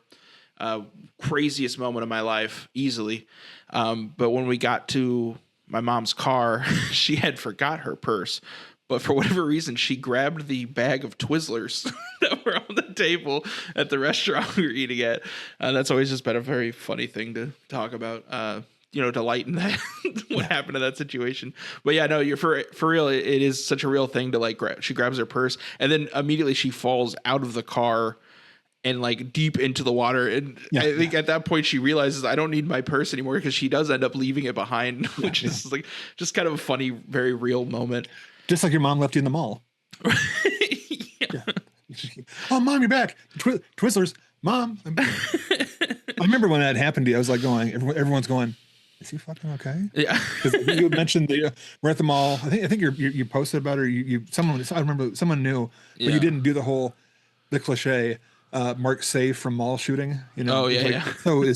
Craziest moment of my life, easily. But when we got to my mom's car, she had forgot her purse. But for whatever reason, she grabbed the bag of Twizzlers that were on the table at the restaurant we were eating at. That's always just been a very funny thing to talk about. To lighten that what happened to that situation. But yeah, no, you're for real. It is such a real thing to like she grabs her purse and then immediately she falls out of the car and like deep into the water. And I think at that point she realizes I don't need my purse anymore because she does end up leaving it behind, which is like just kind of a funny, very real moment. Just like your mom left you in the mall. Yeah. Oh, Mom, you're back. Twizzlers. Mom. I remember when that happened to you, I was like going, everyone's going, is he fucking okay? Yeah. Because you mentioned we're at the mall. I think you posted about it. Or someone, I remember someone knew, but you didn't do the cliche, Mark safe from mall shooting. Oh yeah. So Yeah,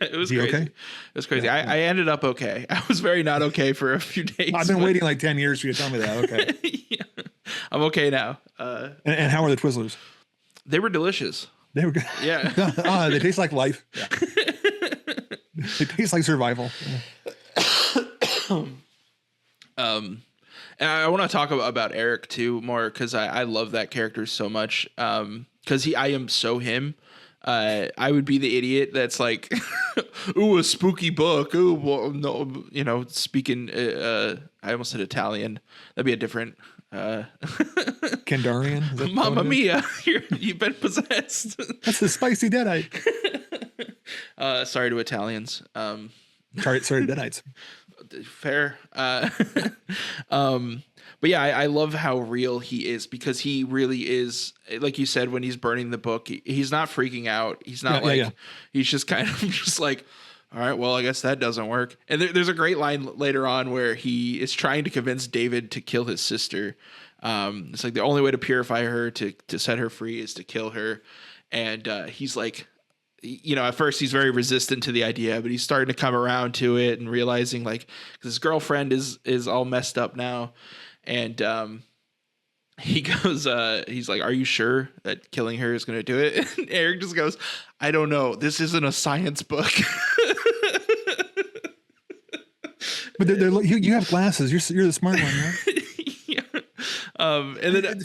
it was crazy. Okay? It was crazy. Yeah. I ended up okay. I was very not okay for a few days. I've been waiting like 10 years for you to tell me that. Okay. Yeah. I'm okay now. And how are the Twizzlers? They were delicious. They were good. Yeah. They taste like life. Yeah. They taste like survival. And I want to talk about Eric too more because I love that character so much. Because I am so him. I would be the idiot that's like, ooh, a spooky book. Ooh, well, no, speaking. I almost said Italian. That'd be a different. Kandarian. Mamma mia! You've been possessed. That's the spicy deadite. Sorry to Italians. Sorry to deadites. Fair. But yeah, I love how real he is because he really is, like you said, when he's burning the book, he's not freaking out. He's not he's just kind of just like, all right, well, I guess that doesn't work. And there's a great line later on where he is trying to convince David to kill his sister. It's like the only way to purify her, to set her free, is to kill her. And he's like, at first he's very resistant to the idea, but he's starting to come around to it and realizing like his girlfriend is all messed up now. And he goes, he's like, are you sure that killing her is going to do it? And Eric just goes, I don't know. This isn't a science book. But you have glasses. You're the smart one, right? Yeah. And then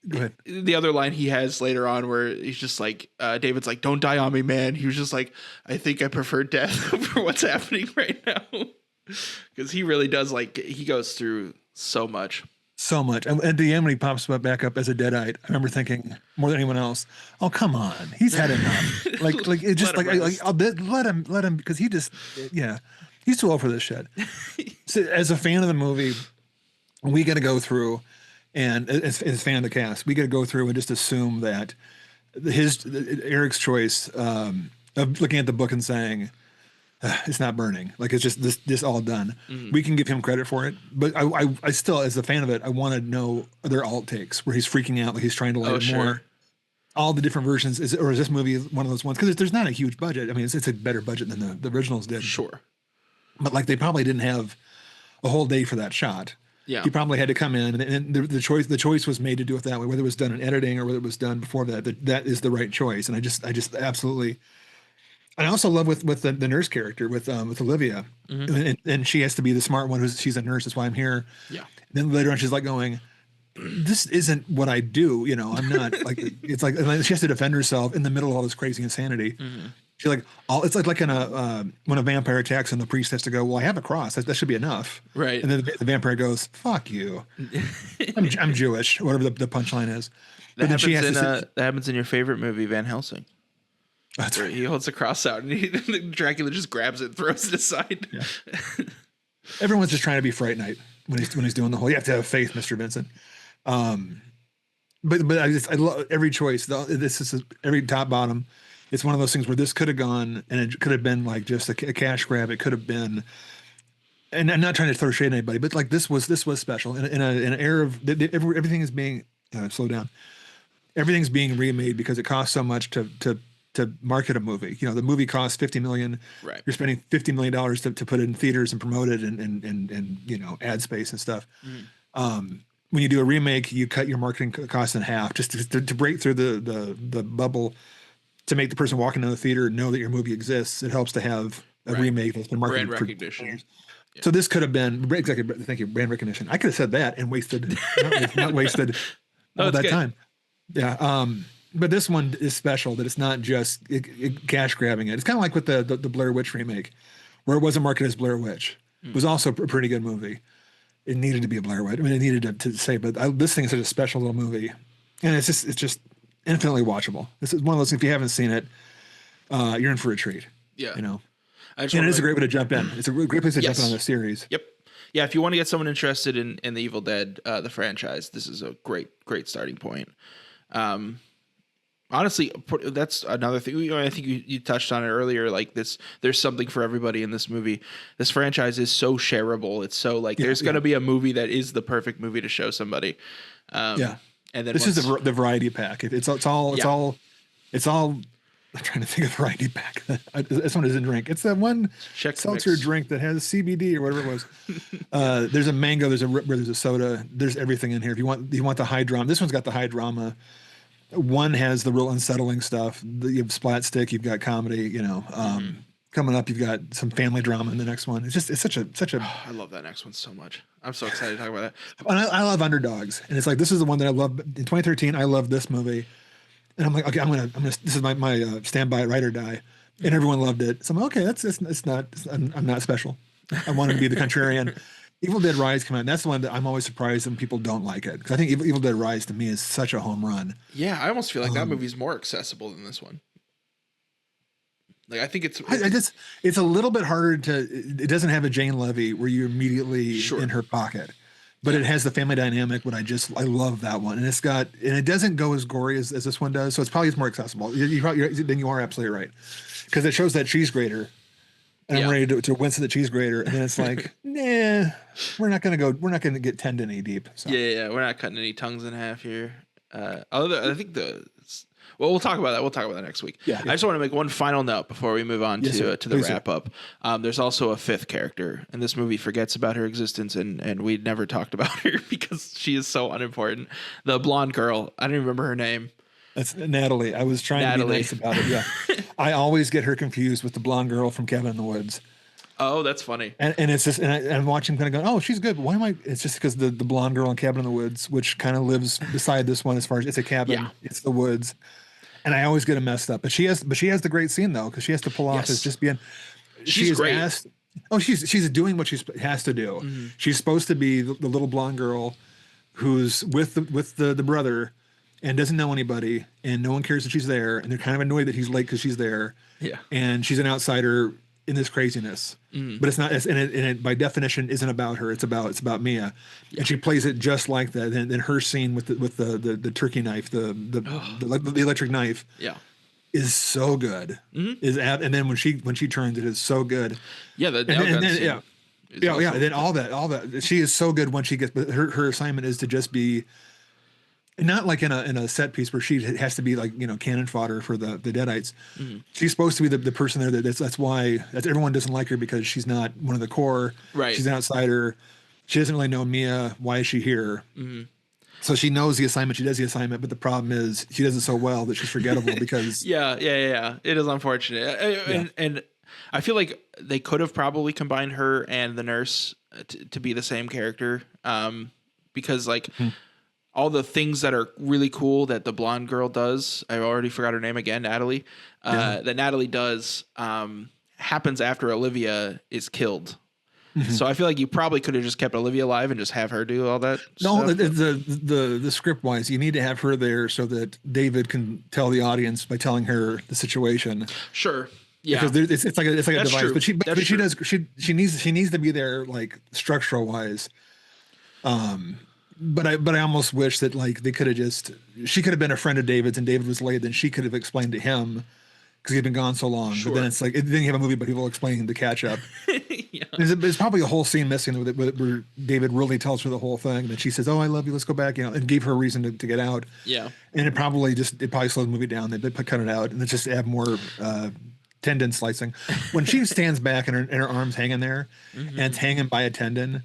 go ahead. The other line he has later on where he's just like, David's like, don't die on me, man. He was just like, I think I prefer death for what's happening right now. Because he really does, like, he goes through so much. And at the end, when he pops back up as a deadite, I remember thinking more than anyone else, "Oh, come on, he's had enough." like it just let him because he just he's too old for this shit. So, as a fan of the movie, we got to go through, and as a fan of the cast, we got to go through and just assume that Eric's choice of looking at the book and saying, it's not burning. Like it's just this all done. We can give him credit for it, but I still, as a fan of it, I want to know other alt takes where he's freaking out, like he's trying to light it more. All the different versions is this movie one of those ones because there's not a huge budget. I mean, it's a better budget than the originals did. Sure, but like they probably didn't have a whole day for that shot. Yeah, he probably had to come in, and the choice was made to do it that way, whether it was done in editing or whether it was done before that. That is the right choice, and I just absolutely. I also love with the nurse character with Olivia, and she has to be the smart one. She's a nurse. That's why I'm here. Yeah. And then later on, she's like going, "This isn't what I do. You know, I'm not like." It's like and she has to defend herself in the middle of all this crazy insanity. She's like, it's like in when a vampire attacks and the priest has to go, "Well, I have a cross. That should be enough." Right. And then the vampire goes, "Fuck you. I'm Jewish." Whatever the punchline is. That happens that happens in your favorite movie, Van Helsing. That's right. He holds the cross out and Dracula just grabs it and throws it aside. Yeah. Everyone's just trying to be Fright Night when he's doing the whole. You have to have faith, Mr. Vincent. But I love every choice. This is every top bottom. It's one of those things where this could have gone and it could have been like just a cash grab. It could have been, and I'm not trying to throw shade at anybody, but like this was special in an era of everything is being slow down. Everything's being remade because it costs so much to market a movie. You know, the movie costs $50 million. Right. You're spending $50 million to put it in theaters and promote it and you know, ad space and stuff. When you do a remake, you cut your marketing costs in half just to break through the bubble, to make the person walking into the theater know that your movie exists. It helps to have a remake that's been marketed brand recognition. Yeah. So this could have been exactly. Thank you, brand recognition. I could have said that and wasted not wasted all that time. Yeah. But this one is special that it's not just cash grabbing it. It's kind of like with the Blair Witch remake, where it wasn't marketed as Blair Witch. It was also a pretty good movie. It needed to be a Blair Witch. I mean, it needed to say, but this thing is such a special little movie, and it's just infinitely watchable. This is one of those. If you haven't seen it, you're in for a treat. Yeah, you know, and it is a great way to jump in. It's a great place to jump in on the series. Yep. Yeah, if you want to get someone interested in the Evil Dead, the franchise, this is a great starting point. Honestly, that's another thing. I think you touched on it earlier. Like this, there's something for everybody in this movie. This franchise is so shareable. It's so like there's going to be a movie that is the perfect movie to show somebody. And then this is the variety pack. It's all. I'm trying to think of variety pack. This one isn't drink. It's that one seltzer drink that has CBD or whatever it was. There's a mango. There's a soda. There's everything in here. If you want the high drama. This one's got the high drama. One has the real unsettling stuff. You have splat stick. You've got comedy. You know, coming up, you've got some family drama in the next one. It's such a. I love that next one so much. I'm so excited to talk about that. And I love underdogs, and it's like this is the one that I love. In 2013, I loved this movie, and I'm like, okay, I'm gonna. This is my standby ride or die, and everyone loved it. So I'm like, okay, I'm not special. I wanted to be the contrarian. Evil Dead Rise came out, and that's the one that I'm always surprised when people don't like it, because I think Evil Dead Rise to me is such a home run. Yeah, I almost feel like that movie's more accessible than this one. Like I think it's a little bit harder to. It doesn't have a Jane Levy where you're immediately in her pocket, but it has the family dynamic. I love that one, and it doesn't go as gory as this one does, so it's probably more accessible. Then you are absolutely right, because it shows that cheese grater. And I'm ready to wince at the cheese grater, and then it's like, nah, we're not gonna get tendon knee deep. So. Yeah, we're not cutting any tongues in half here. I think we'll talk about that. We'll talk about that next week. Yeah. I just want to make one final note before we move on to the wrap up. There's also a fifth character, and this movie forgets about her existence, and we never talked about her because she is so unimportant. The blonde girl, I don't even remember her name. That's Natalie. I was trying to be nice about it. Yeah. I always get her confused with the blonde girl from Cabin in the Woods. Oh, that's funny. And it's just, and I'm watching kind of going, oh, she's good. Why am I? It's just because the blonde girl in Cabin in the Woods, which kind of lives beside this one as far as it's a cabin, it's the woods. And I always get them messed up. But she has the great scene though, because she has to pull off as just being, she's great. She's doing what she has to do. Mm-hmm. She's supposed to be the little blonde girl who's with the brother, and doesn't know anybody, and no one cares that she's there, and they're kind of annoyed that he's late because she's there. Yeah, and she's an outsider in this craziness. But it's not, and it by definition isn't about her. It's about Mia, and she plays it just like that. And then her scene with the turkey knife, the electric knife. Yeah, is so good. And then when she turns, it is so good. Yeah, the nail gun scene is also And then all that she is so good when she gets. But her assignment is to just be not like in a set piece where she has to be like, you know, cannon fodder for the Deadites. She's supposed to be the person there that's why everyone doesn't like her, because she's not one of the core. Right. She's an outsider. She doesn't really know Mia. Why is she here? So she knows the assignment. She does the assignment, but the problem is she does it so well that she's forgettable because yeah. It is unfortunate. And I feel like they could have probably combined her and the nurse to be the same character. Because like all the things that are really cool that the blonde girl does, I already forgot her name again, Natalie, that Natalie does, happens after Olivia is killed. So I feel like you probably could have just kept Olivia alive and just have her do all that. No, stuff. the script wise, you need to have her there so that David can tell the audience by telling her the situation. Sure. Yeah. Because it's like a That's device, true. but she True. does she needs to be there like structural wise. But I almost wish that like they could have she could have been a friend of David's and David was late, then she could have explained to him because he'd been gone so long. Sure. But then it's like then you have a movie about people explaining the catch up. There's probably a whole scene missing where David really tells her the whole thing. Then she says, "Oh, I love you. Let's go back," you know, and gave her a reason to get out. Yeah. And it probably slowed the movie down. They cut it out and then just add more tendon slicing. When she stands back and her arms hanging there and it's hanging by a tendon,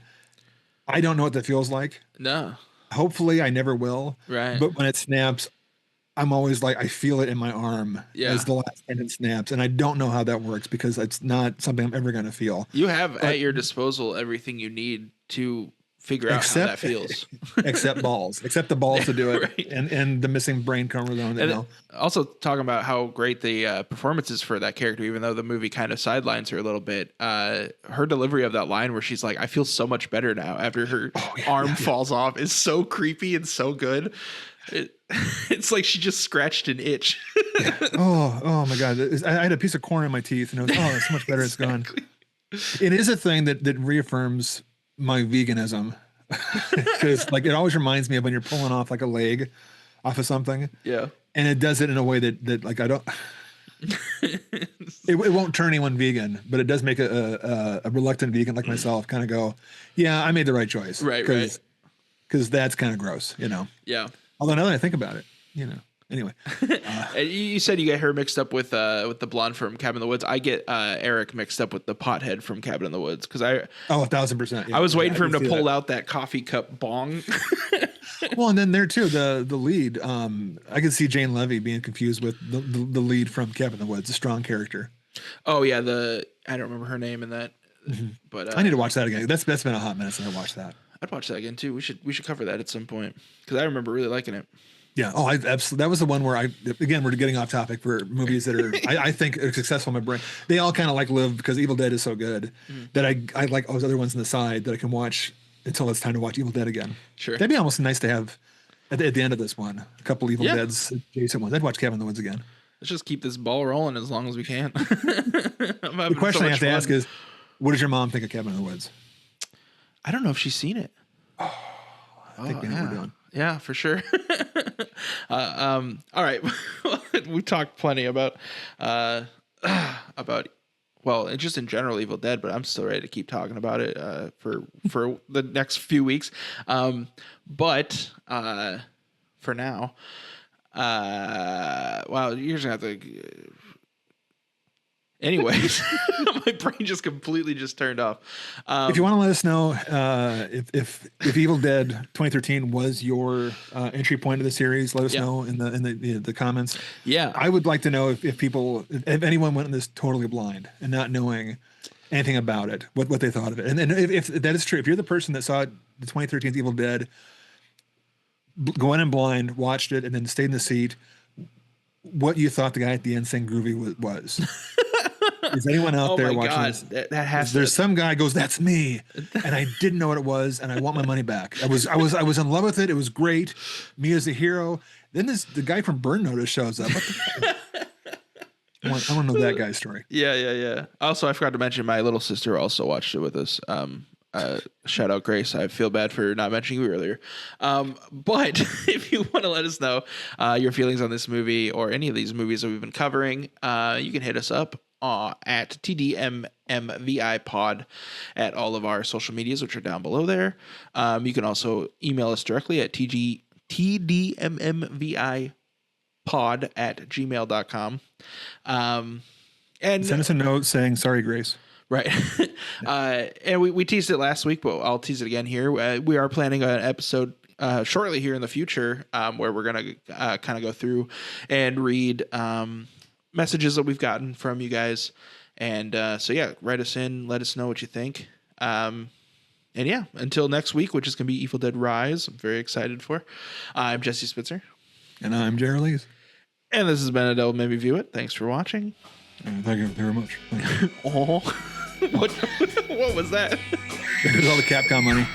I don't know what that feels like. No. Hopefully I never will. Right. But when it snaps, I'm always like, I feel it in my arm as the last tendon snaps. And I don't know how that works because it's not something I'm ever going to feel. You have at your disposal everything you need to figure out how that feels. Except balls. Except the balls to do it. Right. And the missing brain chromosome. And also talking about how great the performance is for that character, even though the movie kind of sidelines her a little bit. Her delivery of that line where she's like, I feel so much better now after her arm falls off is so creepy and so good. It's like she just scratched an itch. Oh my God. I had a piece of corn in my teeth and it was, it's so much better. It's gone. It is a thing that reaffirms my veganism because like it always reminds me of when you're pulling off like a leg off of something. Yeah. And it does it in a way that like I don't it won't turn anyone vegan, but it does make a reluctant vegan like myself kind of go, yeah, I made the right choice. Right. Because that's kind of gross, you know? Yeah. Although now that I think about it, you know, anyway. You said you get her mixed up with the blonde from Cabin in the Woods. I get Eric mixed up with the pothead from Cabin in the Woods because 1,000%. Yeah. I was waiting for him to pull out that coffee cup bong. Well, and then there too, the lead. I could see Jane Levy being confused with the lead from Cabin in the Woods, a strong character. Oh yeah, I don't remember her name in that, but I need to watch that again. That's been a hot minute since I watched that. I'd watch that again too. We should cover that at some point because I remember really liking it. Yeah. Oh, I absolutely. That was the one where again, we're getting off topic for movies that are, I think are successful in my brain. They all kind of like live because Evil Dead is so good that I like all those other ones on the side that I can watch until it's time to watch Evil Dead again. Sure. That'd be almost nice to have at the end of this one, a couple Evil Deads adjacent ones. I'd watch Cabin in the Woods again. Let's just keep this ball rolling as long as we can. The question I have to ask is, what does your mom think of Cabin in the Woods? I don't know if she's seen it. I think we know what we're doing. Yeah, for sure. All right. We talked plenty about just in general Evil Dead, but I'm still ready to keep talking about it for the next few weeks. But for now, wow, you're just gonna have to. Anyways, my brain just completely just turned off. If you want to let us know if Evil Dead 2013 was your entry point of the series, let us know in the comments. Yeah, I would like to know if anyone went in this totally blind and not knowing anything about it, what they thought of it, and if that is true, if you're the person that saw the 2013 Evil Dead, going in blind, watched it, and then stayed in the seat, what you thought the guy at the end saying "groovy" was. Is anyone out there watching this? That has There's some guy goes, "That's me," and I didn't know what it was, and I want my money back. I was in love with it. It was great. Me as a hero. Then the guy from Burn Notice shows up. What the I want to know that guy's story. Yeah. Also, I forgot to mention my little sister also watched it with us. shout out Grace. I feel bad for not mentioning you earlier. But if you want to let us know your feelings on this movie or any of these movies that we've been covering, you can hit us up at TDMMVI pod at all of our social medias, which are down below there. You can also email us directly at TDMMVI pod at gmail.com. And send us a note saying, sorry, Grace. Right. And we teased it last week, but I'll tease it again here. We are planning an episode shortly here in the future where we're going to kind of go through and read messages that we've gotten from you guys. And so, yeah, write us in. Let us know what you think. And yeah, until next week, which is going to be Evil Dead Rise. I'm very excited for. I'm Jesse Spitzer. And I'm Jerry Lees. And this has been a Devil Made Me View It. Thanks for watching. Thank you very much. Oh, what was that? There's all the Capcom money.